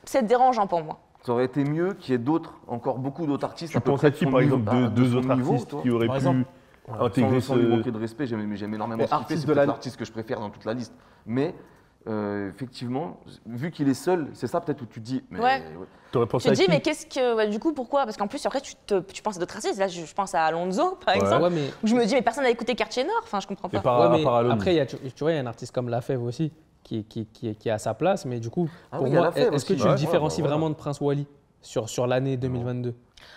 c'est dérangeant pour moi. Ça aurait été mieux qu'il y ait d'autres, encore beaucoup d'autres artistes. Tu à peu penses près à de qui, son par niveau, exemple, bah, deux son autres niveau, artistes toi. qui auraient Par pu exemple, intégrer Sans lui ce. manquer de respect, j'aime énormément Mais ce qu'il fait, artiste c'est de peut-être l'année. l'artiste que je préfère dans toute la liste. Mais effectivement, vu qu'il est seul, c'est ça peut-être où tu te dis. Mais, Ouais. T'aurais pensé Tu à te dis, qui mais qu'est-ce que. Bah, du coup, pourquoi? Parce qu'en plus, après, tu penses à d'autres artistes. Là, je pense à Alonso, par Ouais. exemple. Ouais, mais Où je me dis, mais personne n'a écouté Quartier Nord. Enfin, je comprends Et pas. par, Ouais, mais par Alonso. après, tu vois, il y a un artiste comme Lafèvre aussi qui est à sa place, mais du coup, Ah pour oui, il y a moi, Lafèvre est-ce que aussi. tu Ouais, le différencies voilà. vraiment de Prince Wally sur l'année 2022?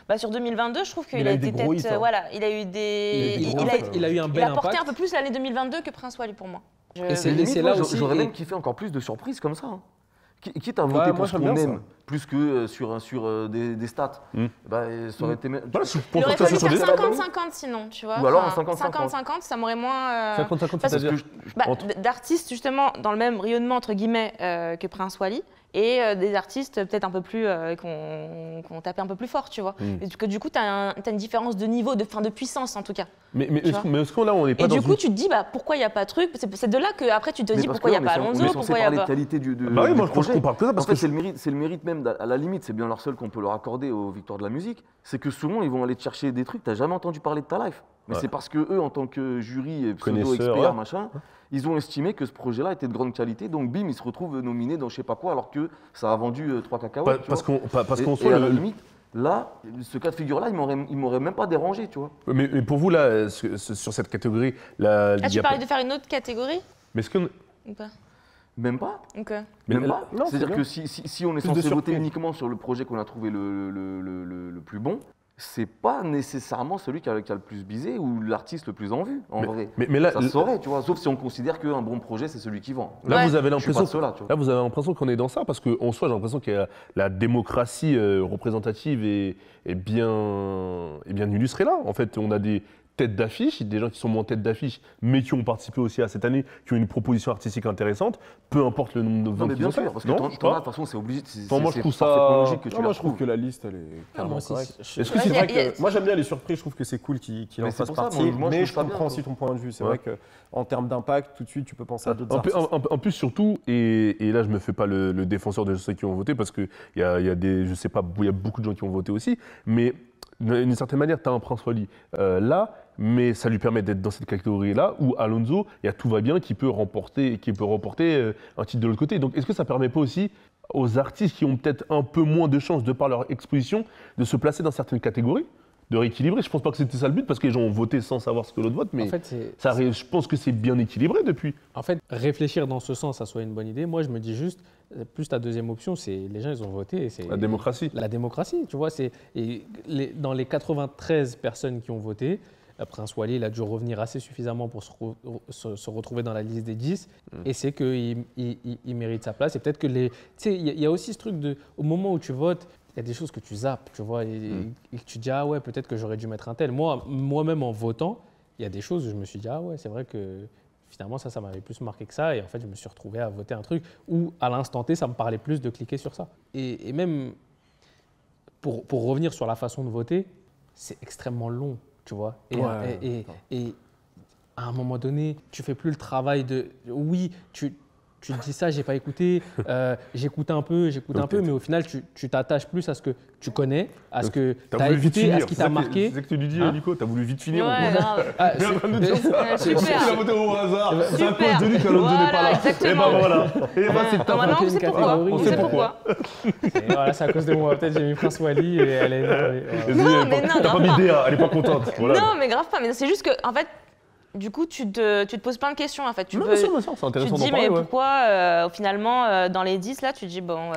Bah, sur 2022, je trouve Il qu'il a a eu des été gros peut-être. hits, hein. Voilà, il a eu des. Il a eu des En gros fait, hits, il a eu un Il bel a porté impact. un peu plus l'année 2022 que Prince Wally pour moi. Et c'est Limite, là moi, aussi, j'aurais et- même kiffé encore plus de surprises comme ça. Hein. Quitte à Ouais, voter moi, pour ce j'aime qu'on bien aime, ça. plus que sur des stats. Bah, ça aurait été. Voilà, je Il pense aurait que ça fallu sur des faire stats. 50-50 sinon, tu vois. Ou alors Enfin, un 50-50. 50-50, ça m'aurait moins. 50-50, parce que c'est-à-dire. Bah, Entre- d'artistes justement dans le même rayonnement entre guillemets que Prince Wally et des artistes peut-être un peu plus qu'on tapait un peu plus fort, tu vois. Et que du coup tu as une différence de niveau, de puissance en tout cas. Mais Tu vois. est-ce qu'on là, on n'est pas Et dans du coup une. tu te dis bah pourquoi il y a pas de truc. C'est de là que après tu te Mais dis parce pourquoi il y a que pas non, mais Alonso, on est censé pourquoi il y a parler pas. de qualité du Bah oui, du moi je pense projet. qu'on parle que ça En parce fait, que. c'est le mérite même, à la limite, c'est bien leur seul qu'on peut leur accorder aux victoires de la musique, c'est que souvent ils vont aller te chercher des trucs, t'as jamais entendu parler de ta life. Mais Ouais. c'est parce que eux, en tant que jury, Connaisseurs, pseudo-experts, ouais. machin, ils ont estimé que ce projet-là était de grande qualité, donc bim, ils se retrouvent nominés dans je sais pas quoi, alors que ça a vendu 3 cacahuètes. tu Parce vois. qu'on Et soit à la limite, là, ce cas de figure-là, il m'aurait même pas dérangé, tu vois. Mais pour vous, là, sur cette catégorie, là, Ah il y tu a parlais pas- de faire une autre catégorie Mais est-ce que. ou pas? Même pas. Donc, Mais Même là- pas. non, c'est C'est-à-dire bien. que si on est Plus de censé voter surprise. uniquement sur le projet qu'on a trouvé le plus bon, c'est pas nécessairement celui qui a le plus visé ou l'artiste le plus en vue, en vrai. Mais là, Ça se saurait, tu vois, sauf si on considère qu'un bon projet, c'est celui qui vend. là, Ouais. vous avez Je suis pas l'impression. de ceux-là, tu vois. Là, vous avez l'impression qu'on est dans ça parce qu'en soi, j'ai l'impression que la démocratie représentative est bien illustrée là. En fait, on a des têtes d'affiche, des gens qui sont moins têtes d'affiche, mais qui ont participé aussi à cette année, qui ont une proposition artistique intéressante, peu importe le nombre de Non, votes mais qu'ils bien ont fait. sûr, parce que Non, t'en je sais as, de pas. toute façon, c'est obligé. Enfin, moi, je trouve ça- parfaitement logique que tu Non, moi la je trouve trouves. que la liste elle est Ah, carrément moi aussi, correcte. je- Est-ce que c'est Ouais, vrai y a- que. Moi j'aime bien les surprises, je trouve que c'est cool qu'il Mais en c'est fasse pour ça, partie, moi, je mais trouve je ça bien, comprends quoi. aussi ton point de vue. C'est Ouais. vrai qu'en termes d'impact, tout de suite tu peux penser à d'autres artistes. En plus, surtout, et là je me fais pas le défenseur de ceux qui ont voté parce qu'il y a des, je sais pas, il y a beaucoup de gens qui ont voté aussi, mais d'une certaine manière, tu as un Prince Wally là, mais ça lui permet d'être dans cette catégorie-là où Alonso, il y a tout va bien qui peut remporter un titre de l'autre côté. Donc est-ce que ça permet pas aussi aux artistes qui ont peut-être un peu moins de chance de par leur exposition de se placer dans certaines catégories, de rééquilibrer? Je pense pas que c'était ça le but parce que les gens ont voté sans savoir ce que l'autre vote, mais En fait, c'est- je pense que c'est bien équilibré depuis. En fait, réfléchir dans ce sens, ça soit une bonne idée. Moi, je me dis juste, plus ta deuxième option, c'est les gens, ils ont voté. Et c'est La démocratie. La démocratie, tu vois. Dans les 93 personnes qui ont voté, Prince Wally, il a dû revenir assez suffisamment pour se retrouver dans la liste des 10. Et c'est qu'il il mérite sa place. Et peut-être que tu sais, il y a aussi ce truc de, au moment où tu votes, il y a des choses que tu zappes, tu vois, et que tu dis, ah ouais, peut-être que j'aurais dû mettre un tel. Moi-même, en votant, il y a des choses où je me suis dit, ah ouais, c'est vrai que finalement, ça m'avait plus marqué que ça. Et en fait, je me suis retrouvé à voter un truc où, à l'instant T, ça me parlait plus de cliquer sur ça. Et même, pour revenir sur la façon de voter, c'est extrêmement long, tu vois. Et à un moment donné, tu fais plus le travail de... Oui, tu te dis ça, j'ai pas écouté, j'écoute un peu, mais au final, tu t'attaches plus à ce que tu connais, à ce que tu as écouté, à ce qui t'a marqué. C'est ça que tu lui dis, Hein Nico, t'as voulu vite finir. Ouais, grave. Ah, Il est en train de dire ça. Super. Il a voté au hasard. C'est à Super. cause de lui qu'Alonso n'est pas Voilà, là. exactement. Et ben voilà. Et ben c'est Ah, maintenant, on sait pourquoi. catégorie. On sait pourquoi. Et voilà, c'est à cause de moi. Peut-être j'ai mis Prince Wally et elle est énervée. Voilà. Désolé, Non, elle est mais pas- non, T'as pas grave mis pas. DA, elle est pas contente. Voilà. Non, mais grave pas. Mais c'est juste que, en fait, du coup, tu te poses plein de questions. En fait, tu Non, peux- bien sûr, c'est tu intéressant te d'en dis, parler. mais ouais. pourquoi, finalement, dans les 10, là, tu te dis, bon,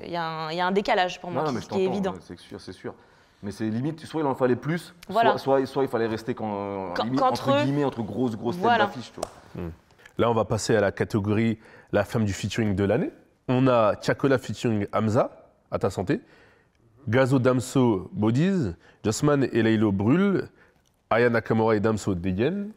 il y a un décalage pour moi Non, mais qui je est t'entends, évident. c'est sûr. Mais c'est limite, soit il en fallait plus, Voilà. soit il fallait rester limite, qu'entre entre eux. guillemets, entre grosses Voilà. têtes d'affiche, tu vois. Là, on va passer à la catégorie la femme du featuring de l'année. On a Tiakola featuring Hamza, à ta santé. Gazo Damso Bodies. Jossman et Laylo Brûle. Aya Nakamura et Damso dégainent.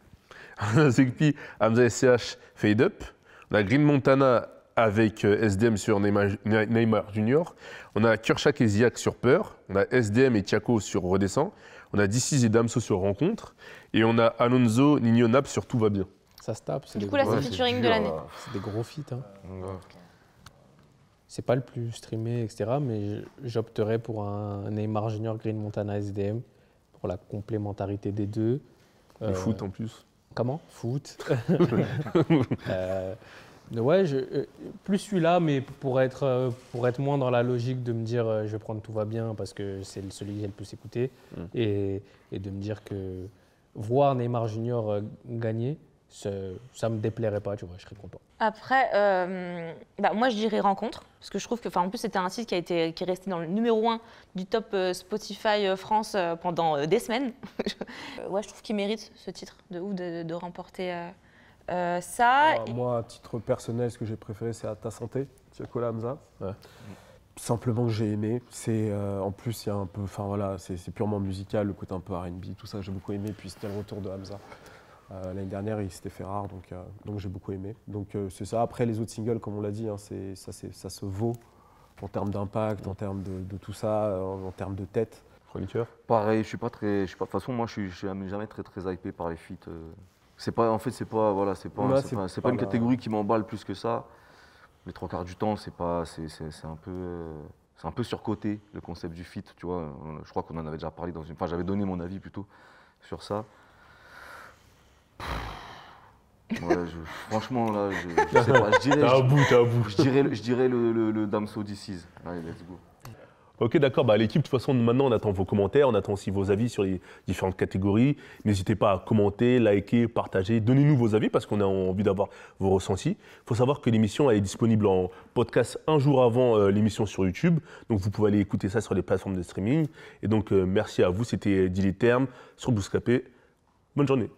On a Zekpi, Hamza SCH Fade Up. On a Green Montana avec SDM sur Neymar Junior. On a Kershak et Ziak sur Peur. On a SDM et Tiako sur Redescend. On a DC's et Damso sur Rencontre. Et on a Alonso, Nino Nap sur Tout va bien. Ça se tape. Du coup, là, c'est Ouais, featuring de dur, l'année. là. C'est des gros feats. Hein. Ouais. C'est pas le plus streamé, etc. Mais j'opterais pour un Neymar Junior, Green Montana, SDM, pour la complémentarité des deux. Le foot en plus. Comment? Foot. Ouais, plus celui-là, mais pour être moins dans la logique de me dire je vais prendre Tout va bien parce que c'est celui que j'ai le plus écouté et de me dire que voir Neymar Junior gagner, ça me déplairait pas, tu vois, je serais content. Après, moi je dirais Rencontre, parce que je trouve que, en plus c'était un site qui est resté dans le numéro 1 du top Spotify France pendant des semaines. Ouais, je trouve qu'il mérite ce titre de ouf de remporter ça. Moi, à titre personnel, ce que j'ai préféré, c'est À ta santé, Tiakola Hamza. Ouais. Simplement que j'ai aimé. C'est en plus, il y a un peu, enfin voilà, c'est purement musical, le côté un peu R&B, tout ça, j'ai beaucoup aimé. Puis c'était le retour de Hamza. L'année dernière, il s'était fait rare, donc j'ai beaucoup aimé. Donc c'est ça. Après, les autres singles, comme on l'a dit, hein, ça se vaut en termes d'impact, en termes de tout ça, en termes de tête. Chroniqueur. Pareil, de toute façon, moi, je suis jamais très hypé par les feats. C'est pas une catégorie qui m'emballe plus que ça. Les trois quarts du temps, c'est un peu surcoté, le concept du feat, tu vois. Je crois qu'on en avait déjà parlé enfin, j'avais donné mon avis plutôt sur ça. Ouais, franchement, là, je sais pas, T'as un bout. je dirais le Damso DC's. Allez, let's go. Ok, d'accord. Bah, l'équipe, de toute façon, maintenant, on attend vos commentaires, on attend aussi vos avis sur les différentes catégories. N'hésitez pas à commenter, liker, partager. Donnez-nous vos avis parce qu'on a envie d'avoir vos ressentis. Il faut savoir que l'émission elle est disponible en podcast un jour avant l'émission sur YouTube. Donc, vous pouvez aller écouter ça sur les plateformes de streaming. Et donc, merci à vous. C'était Dilly Terme sur Bouscapé. Bonne journée.